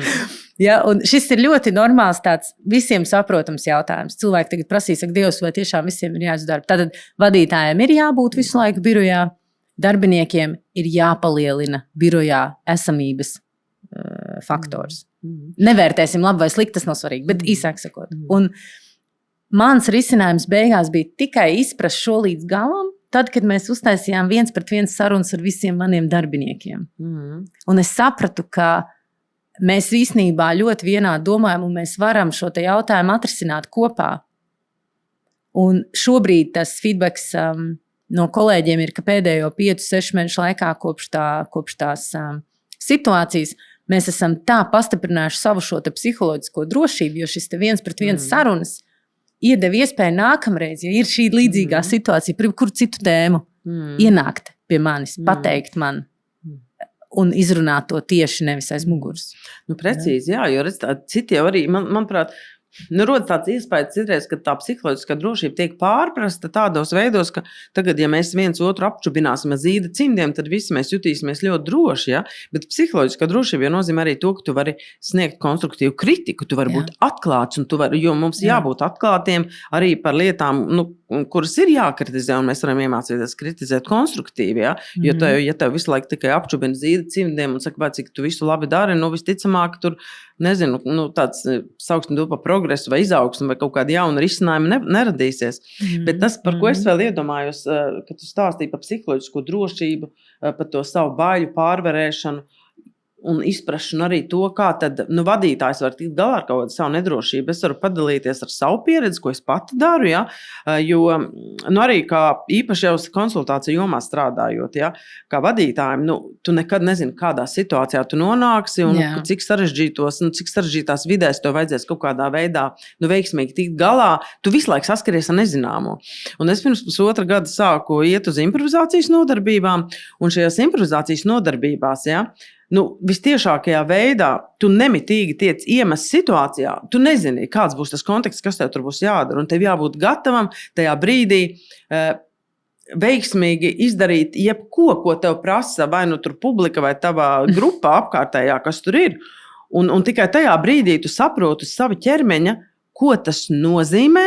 Ja, un šis ir ļoti normāls tāds visiem saprotams jautājums. Cilvēki tagad prasīs, ak, Dievs, vai tiešām visiem ir jāizdara. Tātad vadītājiem ir jābūt visu laiku birojā, darbiniekiem ir jāpalielina birojā esamības faktors. Nevērtēsim labi vai slikti, tas nav svarīgi, bet īsāk sakot. Un mans risinājums beigās bija tikai izprast šo līdz galam, tad, kad mēs uztaisījām 1 pret 1 sarunas ar visiem maniem darbiniekiem. Un es sapratu, ka mēs īstenībā ļoti vienādi domājam, un mēs varam šo te jautājumu atrisināt kopā. Un šobrīd tas feedbacks no kolēģiem ir, ka pēdējo 5-6 mēnešu laikā kopš tās situācijas mēs esam tā pastiprinājuši savu šo te psiholoģisko drošību, jo šis te 1 pret 1 sarunas iedeva iespēju nākamreiz, ja ir šī līdzīgā situācija, kur citu tēmu ienākt pie manis, pateikt man un izrunāt to tieši nevis aiz muguras. Precīzi, jā, jo citi jau arī, manuprāt, rodas tāds iespējas citreiz, ka tā psiholoģiskā drošība tiek pārprasta tādos veidos, ka tagad, ja mēs viens otru apčubināsim ar zīda cimdiem, tad visi mēs jutīsimies ļoti droši, ja? Bet psiholoģiskā drošība jau nozīmē arī to, ka tu vari sniegt konstruktīvu kritiku, tu vari būt atklāts, un jo mums jābūt atklātiem arī par lietām, kuras ir jākritizē, un mēs varam iemācīties kritizēt konstruktīvi, ja? Jo ja tev visu laiku tikai apčubina zīda cimdiem un saka, vai cik tu visu labi dari, visticamāk, tur nezinu, tāds sauksim to par progresu vai izaugsmu vai kaut kāda jauna risinājuma neradīsies. Bet tas, par ko es vēl iedomājos, ka tu stāstīji par psiholoģisko drošību, par to savu baiļu pārvarēšanu un izprašanu arī to, kā tad vadītājs var tikt galā ar kaut kādu savu nedrošību. Es varu padalīties ar savu pieredzi, ko es pati daru, ja? Jo arī kā īpaši jau konsultāciju jomā strādājot, ja? Kā vadītājiem, tu nekad nezini, kādā situācijā tu nonāksi un cik sarežģītās vidēs tev vajadzēs kaut kādā veidā veiksmīgi tikt galā. Tu visu laiku saskaries ar nezināmo. Un es pirms 1,5 gada sāku iet uz improvizācijas nodarbībām, un šajās improvizācijas nodarbībās, vistiešākajā veidā tu nemitīgi tiec iemest situācijā, tu nezini, kāds būs tas konteksts, kas tev tur būs jādara, un tev jābūt gatavam tajā brīdī veiksmīgi izdarīt jebko, ko tev prasa, vai tur publika vai tavā grupā apkārtējā, kas tur ir, un tikai tajā brīdī tu saproti uz savu ķermeņa, ko tas nozīmē,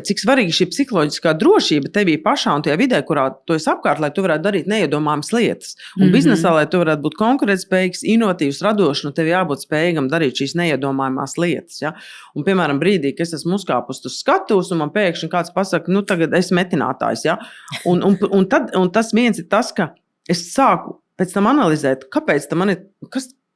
cik svarīga šī psiholoģiskā drošība tevī pašā un tajā vidē, kurā tu esi apkārt, lai tu varētu darīt neiedomājamas lietas. Un biznesā, lai tu varētu būt konkurētspējīgs, inovatīvs, radošs, tev jābūt spējīgam darīt šīs neiedomājamās lietas. Ja? Un, piemēram, brīdī, kad es esmu uzkāpus uz skatuves, un man pēkšņi kāds pasaka, tagad es metinātājs. Ja? Un tas viens ir tas, ka es sāku pēc tam analizēt, kāpēc tam man ir,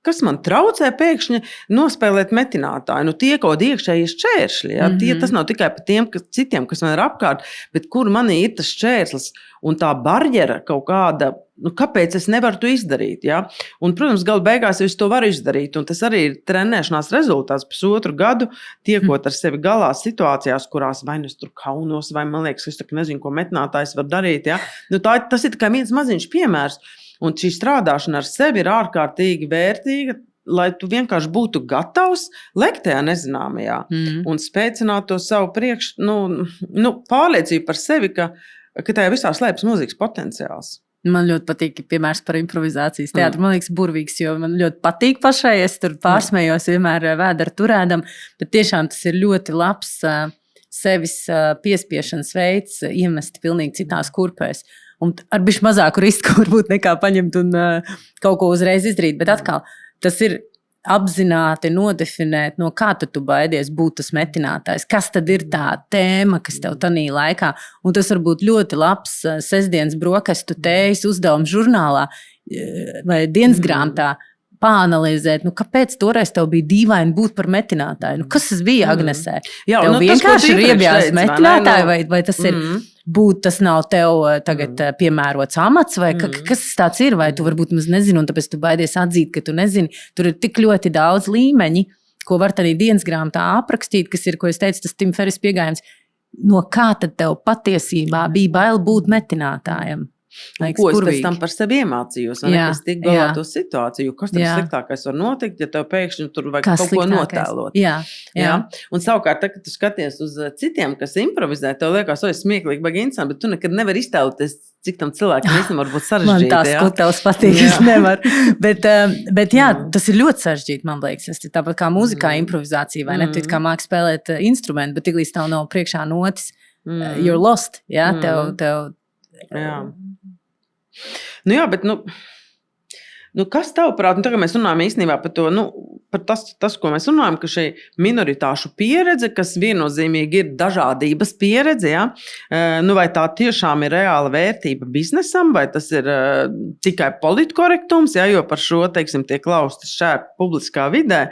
kas man traucē pēkšņi nospēlēt metinātāju. Tie kaut iekšēji šķēršļi. Ja? Tas nav tikai par tiem citiem, kas man ir apkārt, bet kur manī ir tas šķērslis un tā barjera kaut kāda, kāpēc es nevaru to izdarīt. Ja? Un, protams, gala beigās es to varu izdarīt. Un tas arī ir trenēšanās rezultāts 1,5 gadu, tiekot ar sevi galā situācijās, kurās vai es tur kaunos, vai man liekas, es nezinu, ko metinātājs var darīt. Ja? Tas ir tikai viens maziņš piemērs. Un šī strādāšana ar sevi ir ārkārtīgi vērtīga, lai tu vienkārši būtu gatavs lekt tajā nezināmajā un spēcināt to savu pārliecību par sevi, ka tajā visā slēpjas milzīgs potenciāls. Man ļoti patīk piemērs par improvizācijas teātru. Man liekas burvīgs, jo man ļoti patīk pašai. Es tur pārsmējos vienmēr vēdera turēdam, bet tiešām tas ir ļoti labs sevis piespiešanas veids iemest pilnīgi citās kurpēs. Un ar bišķi mazāku risku varbūt nekā paņemt un kaut ko uzreiz izdarīt. Bet atkal, tas ir apzināti nodefinēt, no kā tu baidies būt tas metinātājs. Kas tad ir tā tēma, kas tev tanī laikā? Un tas var būt ļoti labs sestdienas brokastu tējas uzdevums žurnālā vai dienas grāmatā. Pāanalizēt, kāpēc toreiz tev bija dīvaini būt par metinātāju? Kas tas bija, Agnesē? Jā, tev vienkārši ir iebjās metinātāji, vai tas ir būt, tas nav tev tagad piemērots amats, vai kas tāds ir, vai tu varbūt maz nezini, un tāpēc tu baidies atzīt, ka tu nezini. Tur ir tik ļoti daudz līmeņi, ko var arī dienas grāmatā aprakstīt, kas ir, ko es teicu, tas Tim Ferris pieejams. No kā tad tev patiesībā bija bail būt metinātājam? Ko es pēc tam par sevi iemācījos, vai es tik galā to situāciju, kas tur sliktākais var notikt, ja tev pēkšņi tur vajag kaut ko notēlot. Jā. Un savukārt, kad tu skaties uz citiem, kas improvizē, tev liekas, es smieklīgi, baigi interesanti, bet tu nekad nevar iztēloties, cik tam cilvēkam īstenībā var būt sarežģīti. Man tās skutels patīk, es nevaru. Bet jā, tas ir ļoti sarežģīti, man liekas. Tāpat kā mūzikā improvizācija, vai ne? Tu kā māki spēlēt instrumentu, bet tiklīdz tev nav priekšā notis, you're lost, jā, tev. Jā. Jā, bet kas tavuprāt, tagad mēs runājam īstenībā par to, par tas, ko mēs runājam, ka šī minoritāšu pieredze, kas viennozīmīgi ir dažādības pieredze, ja? Vai tā tiešām ir reāla vērtība biznesam, vai tas ir tikai politkorektums, ja? Jo par šo, teiksim, tiek laustas šķēp publiskā vidē.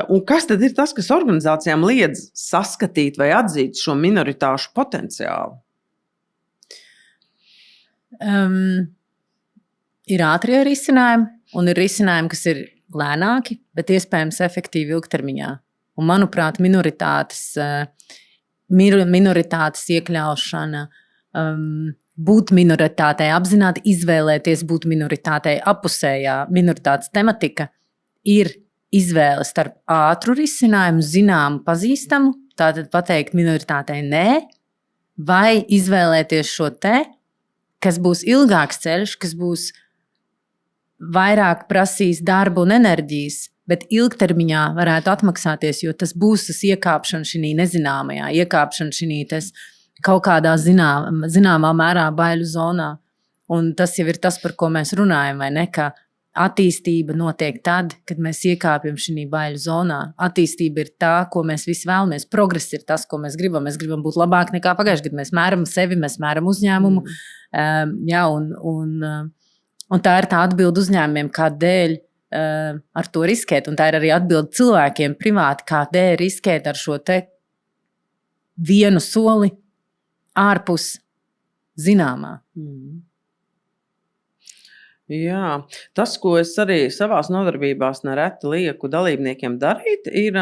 Un kas tad ir tas, kas organizācijām liedz saskatīt vai atzīt šo minoritāšu potenciālu? Ir ātrie risinājumi, un ir risinājumi, kas ir lēnāki, bet iespējams efektīvi ilgtermiņā. Un, manuprāt, minoritātes iekļaušana, būt minoritātei, apzināti izvēlēties būt minoritātei, apusējā minoritātes tematika ir izvēle starp ātru risinājumu, zināmu, pazīstamu, tātad pateikt minoritātei nē, vai izvēlēties šo te, kas būs ilgāks ceļš, kas būs vairāk prasīs darbu un enerģijas, bet ilgtermiņā varētu atmaksāties, jo tas būs tas iekāpšana šī nezināmajā, iekāpšana šī kaut kādā zināmā mērā baiļu zonā. Un tas jau ir tas, par ko mēs runājam, vai ne, ka attīstība notiek tad, kad mēs iekāpjam šī baiļu zonā. Attīstība ir tā, ko mēs visi vēlamies. Progress ir tas, ko mēs gribam. Mēs gribam būt labāk nekā pagājušajā gadā. Mēs mēram sevi, mēs mēram uzņēmumu. Un tā ir tā atbilde uzņēmumiem, kādēļ ar to riskēt. Un tā ir arī atbilde cilvēkiem privāti, kādēļ riskēt ar šo te vienu soli ārpus zināmā. Jā, tas, ko es arī savās nodarbībās nereti lieku dalībniekiem darīt, ir,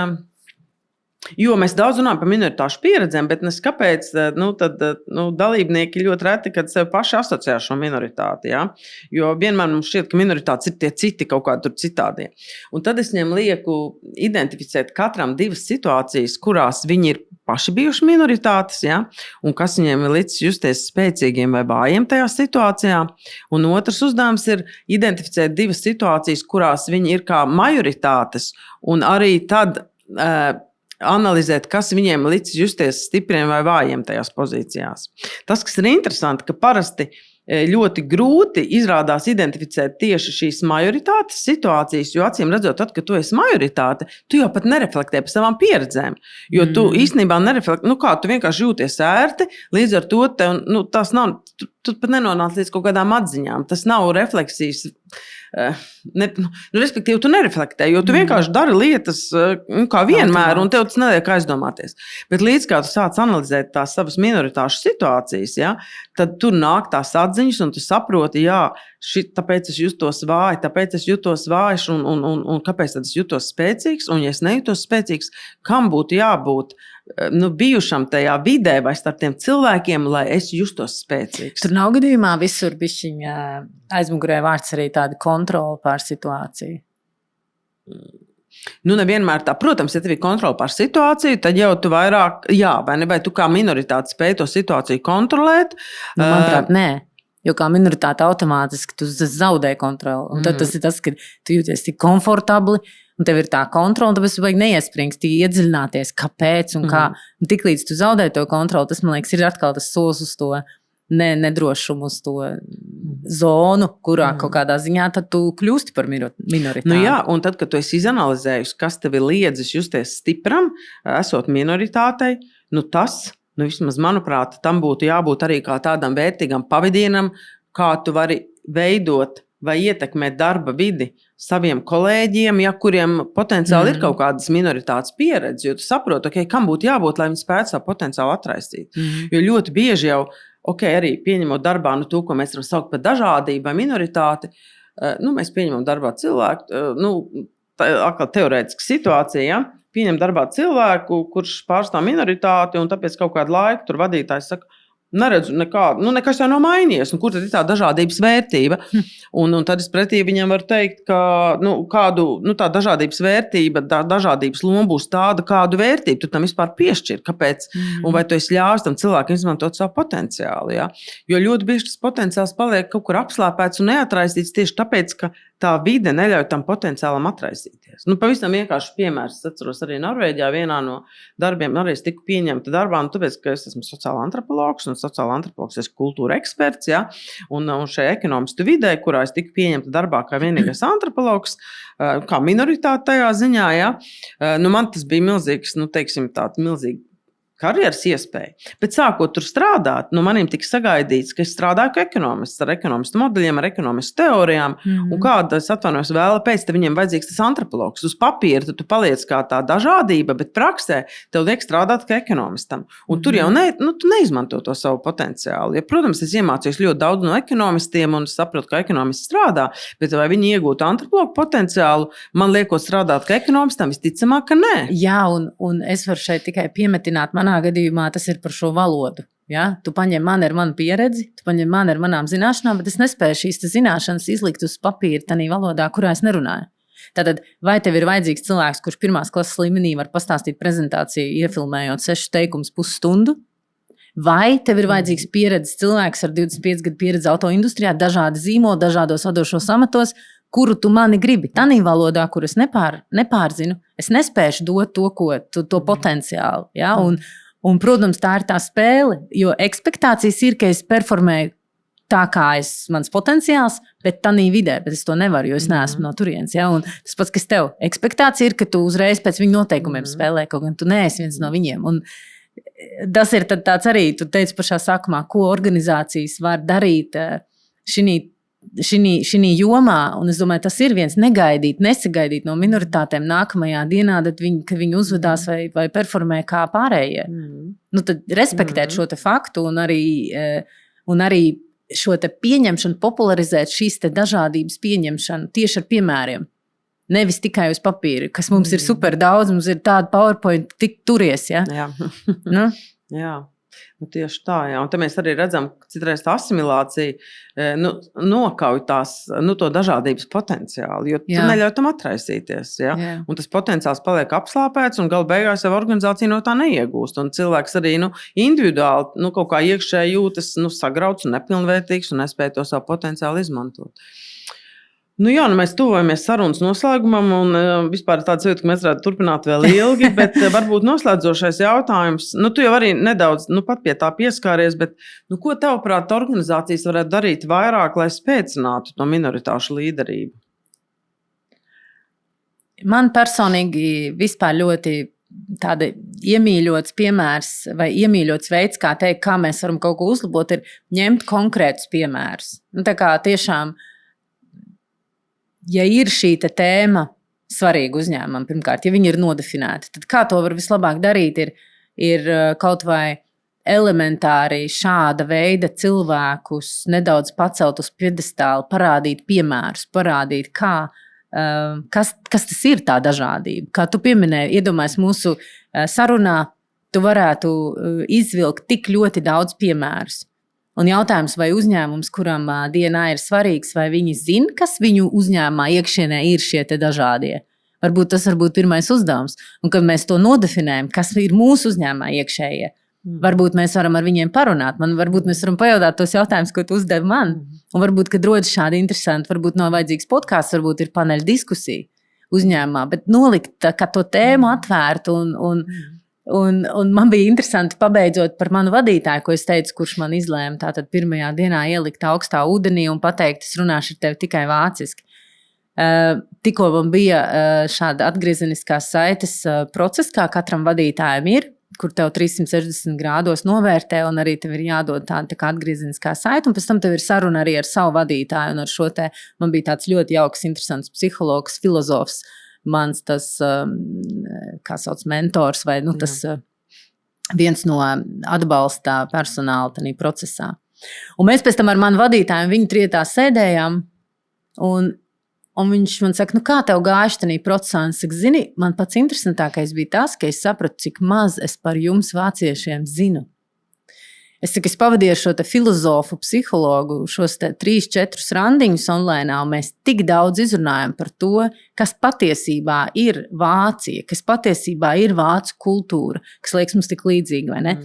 jo mēs daudz runājam par minoritāšu pieredzēm, bet nes kāpēc, dalībnieki ļoti reti, kad sev paši asociē šo minoritāti, ja? Jo vienmēr mums šķiet, ka minoritātes ir tie citi kaut kādi tur citādie. Un tad es viņiem lieku identificēt katram 2 situācijas, kurās viņi ir paši bijuši minoritātes, ja? Un kas viņiem ir licis justies spēcīgiem vai vājiem tajā situācijā. Un otrs uzdevums ir identificēt 2 situācijas, kurās viņi ir kā majoritātes, un arī tad analizēt, kas viņiem licis justies stipriem vai vājiem tajās pozīcijās. Tas, kas ir interesanti, ka parasti ļoti grūti izrādās identificēt tieši šīs majoritātes situācijas, jo acīm redzot, tad, kad tu esi majoritāte, tu jau pat nereflektē par savām pieredzēm, jo tu īstenībā nereflektē, kā tu vienkārši jūties ērti, līdz ar to tev, tas nav, tu pat nenonāc līdz kaut kādām atziņām. Tas nav refleksijas. Respektīvi, tu nereflektē, jo tu vienkārši dari lietas kā vienmēr, un tev tas neliek aizdomāties. Bet līdz kā tu sāc analizēt tās savas minoritāšu situācijas, ja, tad tur nāk tās atziņas, un tu saproti, jā, tāpēc es jutos vājš, un kāpēc tad es jutos spēcīgs, un ja es nejūtos spēcīgs, kam būtu jābūt bijušam tajā vidē vai starp tiem cilvēkiem, lai es justos spēcīgs. Tur nav gadījumā visur bišķiņa aizmugurē vārds arī tāda kontrola pār situāciju. Nevienmēr tā. Protams, ja tev ir kontrola pār situāciju, tad jau tu vairāk, vai tu kā minoritāte spēj to situāciju kontrolēt? Manuprāt, nē. Jo kā minoritāte automātiski tu zaudē kontroli. Un tad tas ir tas, ka tu jūties tik komfortabli, un tev ir tā kontrola, un tāpēc tu vajag neiespringst, iedziļināties, kāpēc un kā. Un tik līdz tu zaudē to kontroli, tas, man liekas, ir atkal tas solis uz to nedrošumu, uz to zonu, kurā kaut kādā ziņā tad tu kļūsti par minoritāti. Jā, un tad, kad tu esi izanalizējusi, kas tev ir liedzis justies stipram, esot minoritātei, tas, vismaz manuprāt, tam būtu jābūt arī kā tādam vērtīgam pavadienam, kā tu vari veidot vai ietekmēt darba vidi saviem kolēģiem, kuriem potenciāli ir kaut kādas minoritātes pieredze, jo tu saproti, kam būtu jābūt, lai viņi spētu savu potenciālu atraistīt. Jo ļoti bieži jau, arī pieņemot darbā to, ko mēs varam saukt par dažādību vai minoritāti, mēs pieņemam darbā cilvēku, atkal teorētiska situācija, ja? Pieņem darbā cilvēku, kurš pārstāv minoritāti, un tāpēc kaut kādu laiku tur vadītājs saka, neredzu nekādu, nekas jau nav mainījies, un kur tad ir tā dažādības vērtība? Un tad es pretī viņam varu teikt, ka tā dažādības vērtība, dažādības loma būs tāda, kādu vērtību tu tam vispār piešķir, kāpēc, un vai tu esi ļāvis tam cilvēkam izmantot savu potenciālu, ja? Jo ļoti bieži tas potenciāls paliek kaut kur apslāpēts un neatraistīts tieši tāpēc, ka tā vide neļauj tam potenciālam atraistīties. Pavisam vienkārši piemērs. Es atceros arī Norvēģijā vienā no darbiem, arī es tiku pieņemta darbā, tāpēc, ka es esmu sociāla antropologs, un sociāla antropologs esmu kultūra eksperts, ja? Un šajā ekonomistu vidē, kurā es tiku pieņemta darbā kā vienīgais antropologs, kā minoritāte tajā ziņā, ja? Man tas bija milzīgs, milzīgi karjeras iespēja. Bet sākot tur strādāt, manim tika sagaidīts, ka es strādāju kā ekonomists, ar ekonomistu modeļiem, ar ekonomistu teorijām, un kāda, es atvainojos, vēl pēc tam viņiem vajadzīgs tas antropologs. Uz papīra tu paliec kā tā dažādība, bet praksē tev liek strādāt kā ekonomistam. Un tur jau tu neizmanto to savu potenciālu. Ja, protams, es iemācījos ļoti daudz no ekonomistiem un saprotu, ka ekonomisti strādā, bet vai viņi iegūtu antropologu potenciālu, man liekot strādāt kā ekonomistam, visticamāk, ka nē. Jā, un es varu šeit tikai piemetināt, manā gadījumā tas ir par šo valodu. Ja? Tu paņem mani ar manu pieredzi, tu paņem mani ar manām zināšanām, bet es nespēju šīs zināšanas izlikt uz papīra tādā valodā, kurā es nerunāju. Tātad, vai tev ir vajadzīgs cilvēks, kurš pirmās klases līmenī var pastāstīt prezentāciju, iefilmējot 6 teikumus pusstundu? Vai tev ir vajadzīgs pieredzes cilvēks ar 25 gadu pieredzi autoindustrijā, dažādi zīmoli, dažādos vadošos amatos, kuru tu mani gribi? Tanī valodā, kur es nepārzinu, es nespēšu dot to potenciālu. Ja? Un, protams, tā ir tā spēle, jo ekspektācijas ir, ka es performēju tā, kā mans potenciāls, bet tanī vidē, bet es to nevaru, jo es neesmu no turienes. Ja? Un tas pats, kas tev ekspektācija ir, ka tu uzreiz pēc viņu noteikumiem spēlē, kaut gan tu neesi viens no viņiem. Un tas ir tāds arī, tu teici pašā sākumā, ko organizācijas var darīt šī jomā, un es domāju, tas ir viens nesagaidīt no minoritātēm nākamajā dienā, kad viņi uzvedās vai performē kā pārējie. Tad respektēt šo te faktu un arī šo te pieņemšanu, popularizēt šīs te dažādības pieņemšanu tieši ar piemēriem. Nevis tikai uz papīra, kas mums ir super daudz, mums ir tāda PowerPoint, tik turies, ja? Jā. Jā. Tieši tā, jā. Un te mēs arī redzam, ka citreiz tā asimilācija nokauj to dažādības potenciālu, jo tu neļauj tam atraisīties. Ja? Un tas potenciāls paliek apslāpēts, un galu beigās jau organizācija no tā neiegūst. Un cilvēks arī individuāli kaut kā iekšēji jūtas sagrauts un nepilnvērtīgs un nespēj to savu potenciālu izmantot. Mēs tuvojamies sarunas noslēgumam, un vispār tāds jūtas, ka mēs varētu turpināt vēl ilgi, bet varbūt noslēdzošais jautājums. Tu jau arī nedaudz pat pie tā pieskāries, bet ko tavuprāt organizācijas varētu darīt vairāk, lai spēcinātu to minoritāšu līderību? Man personīgi vispār ļoti tāda iemīļots piemērs vai iemīļots veids, kā teikt, kā mēs varam kaut ko uzlabot, ir ņemt konkrētus piemērus. Tā kā tiešām, ja ir šī tēma svarīga uzņēmumam, pirmkārt, ja viņi ir nodefinēti, tad kā to var vislabāk darīt, ir kaut vai elementāri šāda veida cilvēkus nedaudz pacelt uz piedestālu, parādīt piemērus, parādīt, kas tas ir tā dažādība. Kā tu pieminēji, iedomājies mūsu sarunā, tu varētu izvilkt tik ļoti daudz piemērus. Un jautājums, vai uzņēmums, kuram dienā ir svarīgs, vai viņi zina, kas viņu uzņēmumā iekšienē ir šie te dažādie. Varbūt tas var būt pirmais uzdevums. Un kad mēs to nodefinējam, kas ir mūsu uzņēmumā iekšējie, varbūt mēs varam ar viņiem parunāt. Varbūt mēs varam pajautāt tos jautājumus, ko tu uzdevi man. Un varbūt, kad rodas šādi interesanti, varbūt nav vajadzīgs podkāsts, varbūt ir paneļa diskusija uzņēmumā, bet nolikt, kā to tēmu atvērt un man bija interesanti pabeidzot par manu vadītāju, ko es teicu, kurš man izlēma tātad pirmajā dienā ielikt augstā ūdenī un pateikt, es runāšu ar tevi tikai vāciski. Tikko man bija šāda atgriezeniskās saites process, kā katram vadītājam ir, kur tev 360 grādos novērtē un arī tev ir jādod tāda kā atgriezeniskā saite, un pēc tam tev ir saruna arī ar savu vadītāju un ar šo te, man bija tāds ļoti jauks, interesants psihologs, filozofs, mans tas, kā sauc, mentors vai tas viens no atbalsta personāla tādā procesā. Un mēs pēc tam ar manu vadītāju viņu trietā sēdējām, un viņš man saka, kā tev gājuši tajā procesā? Un saka, zini, man pats interesantākais bija tas, ka es sapratu, cik maz es par jums vāciešiem zinu. Es pavadīju šo filozofu, psihologu, šos 3-4 randiņus online, un mēs tik daudz izrunājam par to, kas patiesībā ir Vācija, kas patiesībā ir vācu kultūra, kas liekas mums tik līdzīga, vai ne?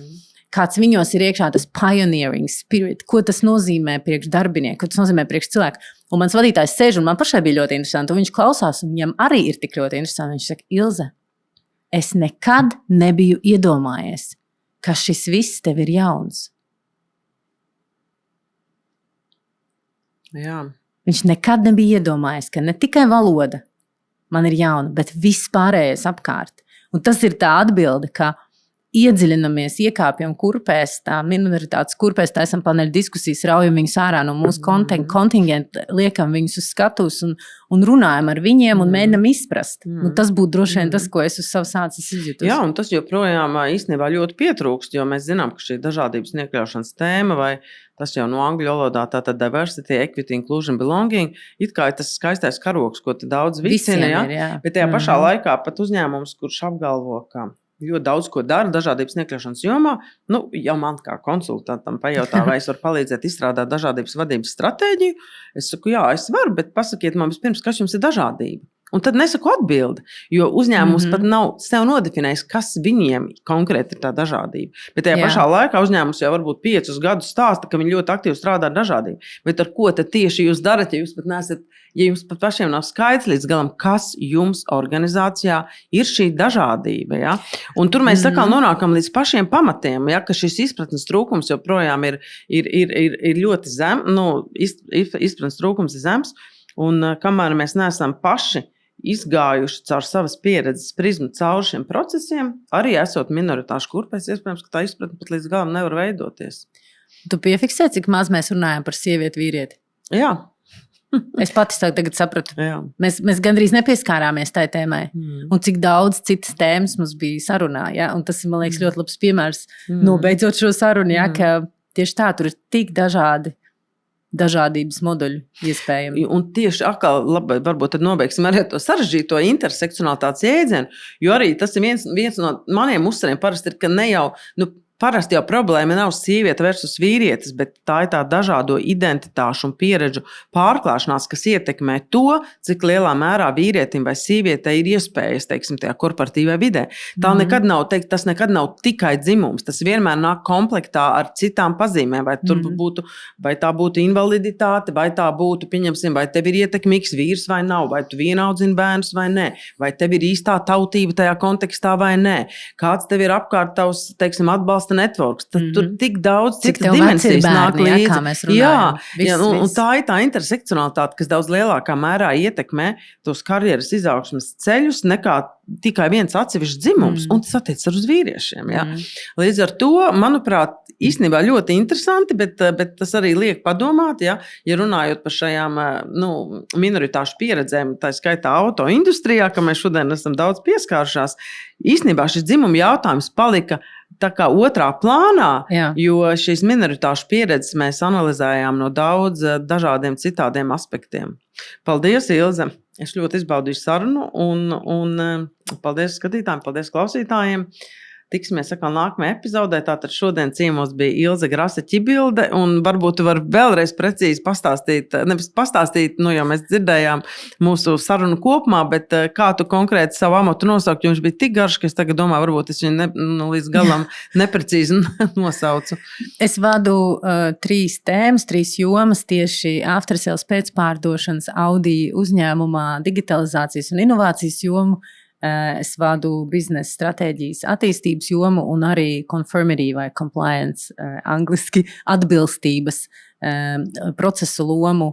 Kāds viņos ir iekšā tas pioneering spirit, ko tas nozīmē priekš darbinieku, ko tas nozīmē priekš cilvēku. Un mans vadītājs sēž, un man pašai bija ļoti interesanti, un viņš klausās, un viņam arī ir tik ļoti interesanti. Viņš saka, Ilze, es nekad nebiju iedomājies, ka šis viss tev ir jauns. Jā. Viņš nekad nebija iedomājies, ka ne tikai valoda man ir jauna, bet viss pārējais apkārt. Un tas ir tā atbilde, ka iedziļinamies, iekāpjam kurpēs, tā minoritātes kurpēs, taisam paneļa diskusijas, raujam viņus ārā no mūsu kontingenta, liekam viņus uz skatus un runājam ar viņiem un mēģinam izprast. Un tas būtu droši vien tas, ko es uz savas ācis izjūtu. Jā, un tas joprojām īstenībā ļoti pietrūkst, jo mēs zinām, ka šī dažādības un iekļaušanas tēma, vai tas jau no angļu valodā, tātad diversity, equity, inclusion, belonging, it kā ir tas skaistais karoks, ko te daudz vicina, ja? Bet tajā pašā laikā pat uzņēmums, kurš apgalvo, ka ļoti daudz ko dara dažādības un iekļaušanas jomā. Ja man kā konsultantam pajautā, vai es varu palīdzēt izstrādāt dažādības vadības stratēģiju, es saku, jā, es varu, bet pasakiet man vispirms, kas jums ir dažādība. Un tad nesaku atbildi, jo uzņēmums pat nav sev nodefinējis, kas viņiem konkrēti ir tā dažādība. Bet tajā pašā laikā uzņēmums jau varbūt 5 gadus stāsta, ka viņi ļoti aktīvi strādā ar dažādību. Bet ar ko tad tieši jūs darat, ja jūs pat nesat, ja jums pat pašiem nav skaidrs līdz galam, kas jums organizācijā ir šī dažādība. Ja? Un tur mēs nonākam līdz pašiem pamatiem, ja? Ka šis izpratnes trūkums joprojām ir ļoti zem, izpratnes trūkums ir zems, un kamēr mēs neesam paši izgājuši caur savas pieredzes prizmu caur šiem procesiem, arī esot minoritāšu kurpēs, iespējams, ka tā izpratne pat līdz galam nevar veidoties. Tu piefiksē, cik maz mēs runājam par sievieti vīrieti? Jā. Es pati tagad sapratu. Jā. Mēs gandrīz nepieskārāmies tai tēmai. Un cik daudz citas tēmas mums bija sarunā. Ja? Un tas ir, man liekas, ļoti labs piemērs nobeidzot šo sarunu, ja? Ka tieši tā, tur ir tik dažādības moduļu iespējami. Un tieši atkal, varbūt tad nobeigsim arī to sarežģīto intersekcionalitātes jēdzienu, jo arī tas ir viens no maniem uzsvariem parasti ir, ka ne jau, parasti jau problēma nav sieviete versus vīrietis, bet tā ir tā dažādo identitāšu un pieredžu pārklāšanās, kas ietekmē to, cik lielā mērā vīrietim vai sievietei ir iespējas, teiksim, tajā korporatīvā vidē. Tas nekad nav tikai dzimums, tas vienmēr nāk komplektā ar citām pazīmēm, vai tā būtu invaliditāte, vai tā būtu, pieņemsim, vai tev ir ietekmīgs vīrs vai nav, vai tu vienaudzini bērnus vai nē, vai tev ir īstā tautība tajā kontekstā vai nē, kāds tev ir apkārt tavs, teiksim, atbalsts networks, tad tur tik daudz citas dimensijas nāk līdzi. Un tā ir tā intersekcionalitāte, kas daudz lielākā mērā ietekmē tos karjeras izaugsmes ceļus nekā tikai viens atsevišķs dzimums, un tas attiecas uz vīriešiem. Ja? Līdz ar to, manuprāt, īstenībā ļoti interesanti, bet tas arī liek padomāt, ja runājot par šajām minoritāšu pieredzēm, tā skaitā autoindustrijā, ka mēs šodien esam daudz pieskārušās, īstenībā šis dzimuma jautājums palika tā kā otrā plānā, jo šīs minoritāšu pieredzes mēs analizējām no daudz dažādiem citādiem aspektiem. Paldies, Ilze! Es ļoti izbaudīju sarunu un paldies skatītājiem, paldies klausītājiem! Tiksimies atkal nākamajā epizodē. Tātad šodien ciemos bija Ilze Grasa-Ķibilde, un varbūt tu vari vēlreiz precīzi pastāstīt, nevis pastāstīt, jau mēs dzirdējām mūsu sarunu kopumā, bet kā tu konkrēti savu amatu nosaukt, jo viņš bija tik garš, ka es tagad domāju, varbūt es viņu līdz galam neprecīzi nosaucu. Es vadu 3 tēmas, 3 jomas tieši after sales pēcpārdošanas Audi uzņēmumā, digitalizācijas un inovācijas jomu. Es vadu biznesa stratēģijas attīstības jomu un arī conformity vai compliance, angliski atbilstības procesu lomu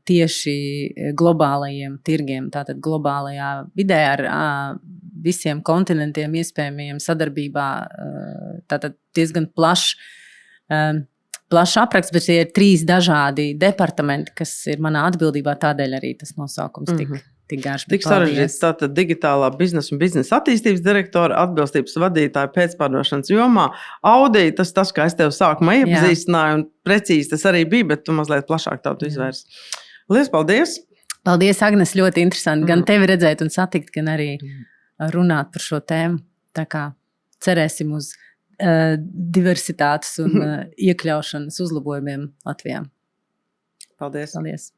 tieši globālajiem tirgiem. Tātad globālajā vidē ar visiem kontinentiem iespējamiem sadarbībā. Tātad diezgan plašs apraksts, bet tie ir 3 dažādi departamenti, kas ir manā atbildībā, tādēļ arī tas nosaukums tik garš. Tik sarežģīts, tātad digitālā biznesa un biznesa attīstības direktora, atbilstības vadītāja pēcpārdošanas jomā. Audi, tas, kā es tev sākumā iepazīstināju, un precīzi tas arī bija, bet tu mazliet plašāk tādu izvērs. Liels paldies! Paldies, Agnes, ļoti interesanti. Gan tevi redzēt un satikt, gan arī runāt par šo tēmu. Tā kā cerēsim uz diversitātes un iekļaušanas uzlabojumiem Latvijā. Paldies! Paldies!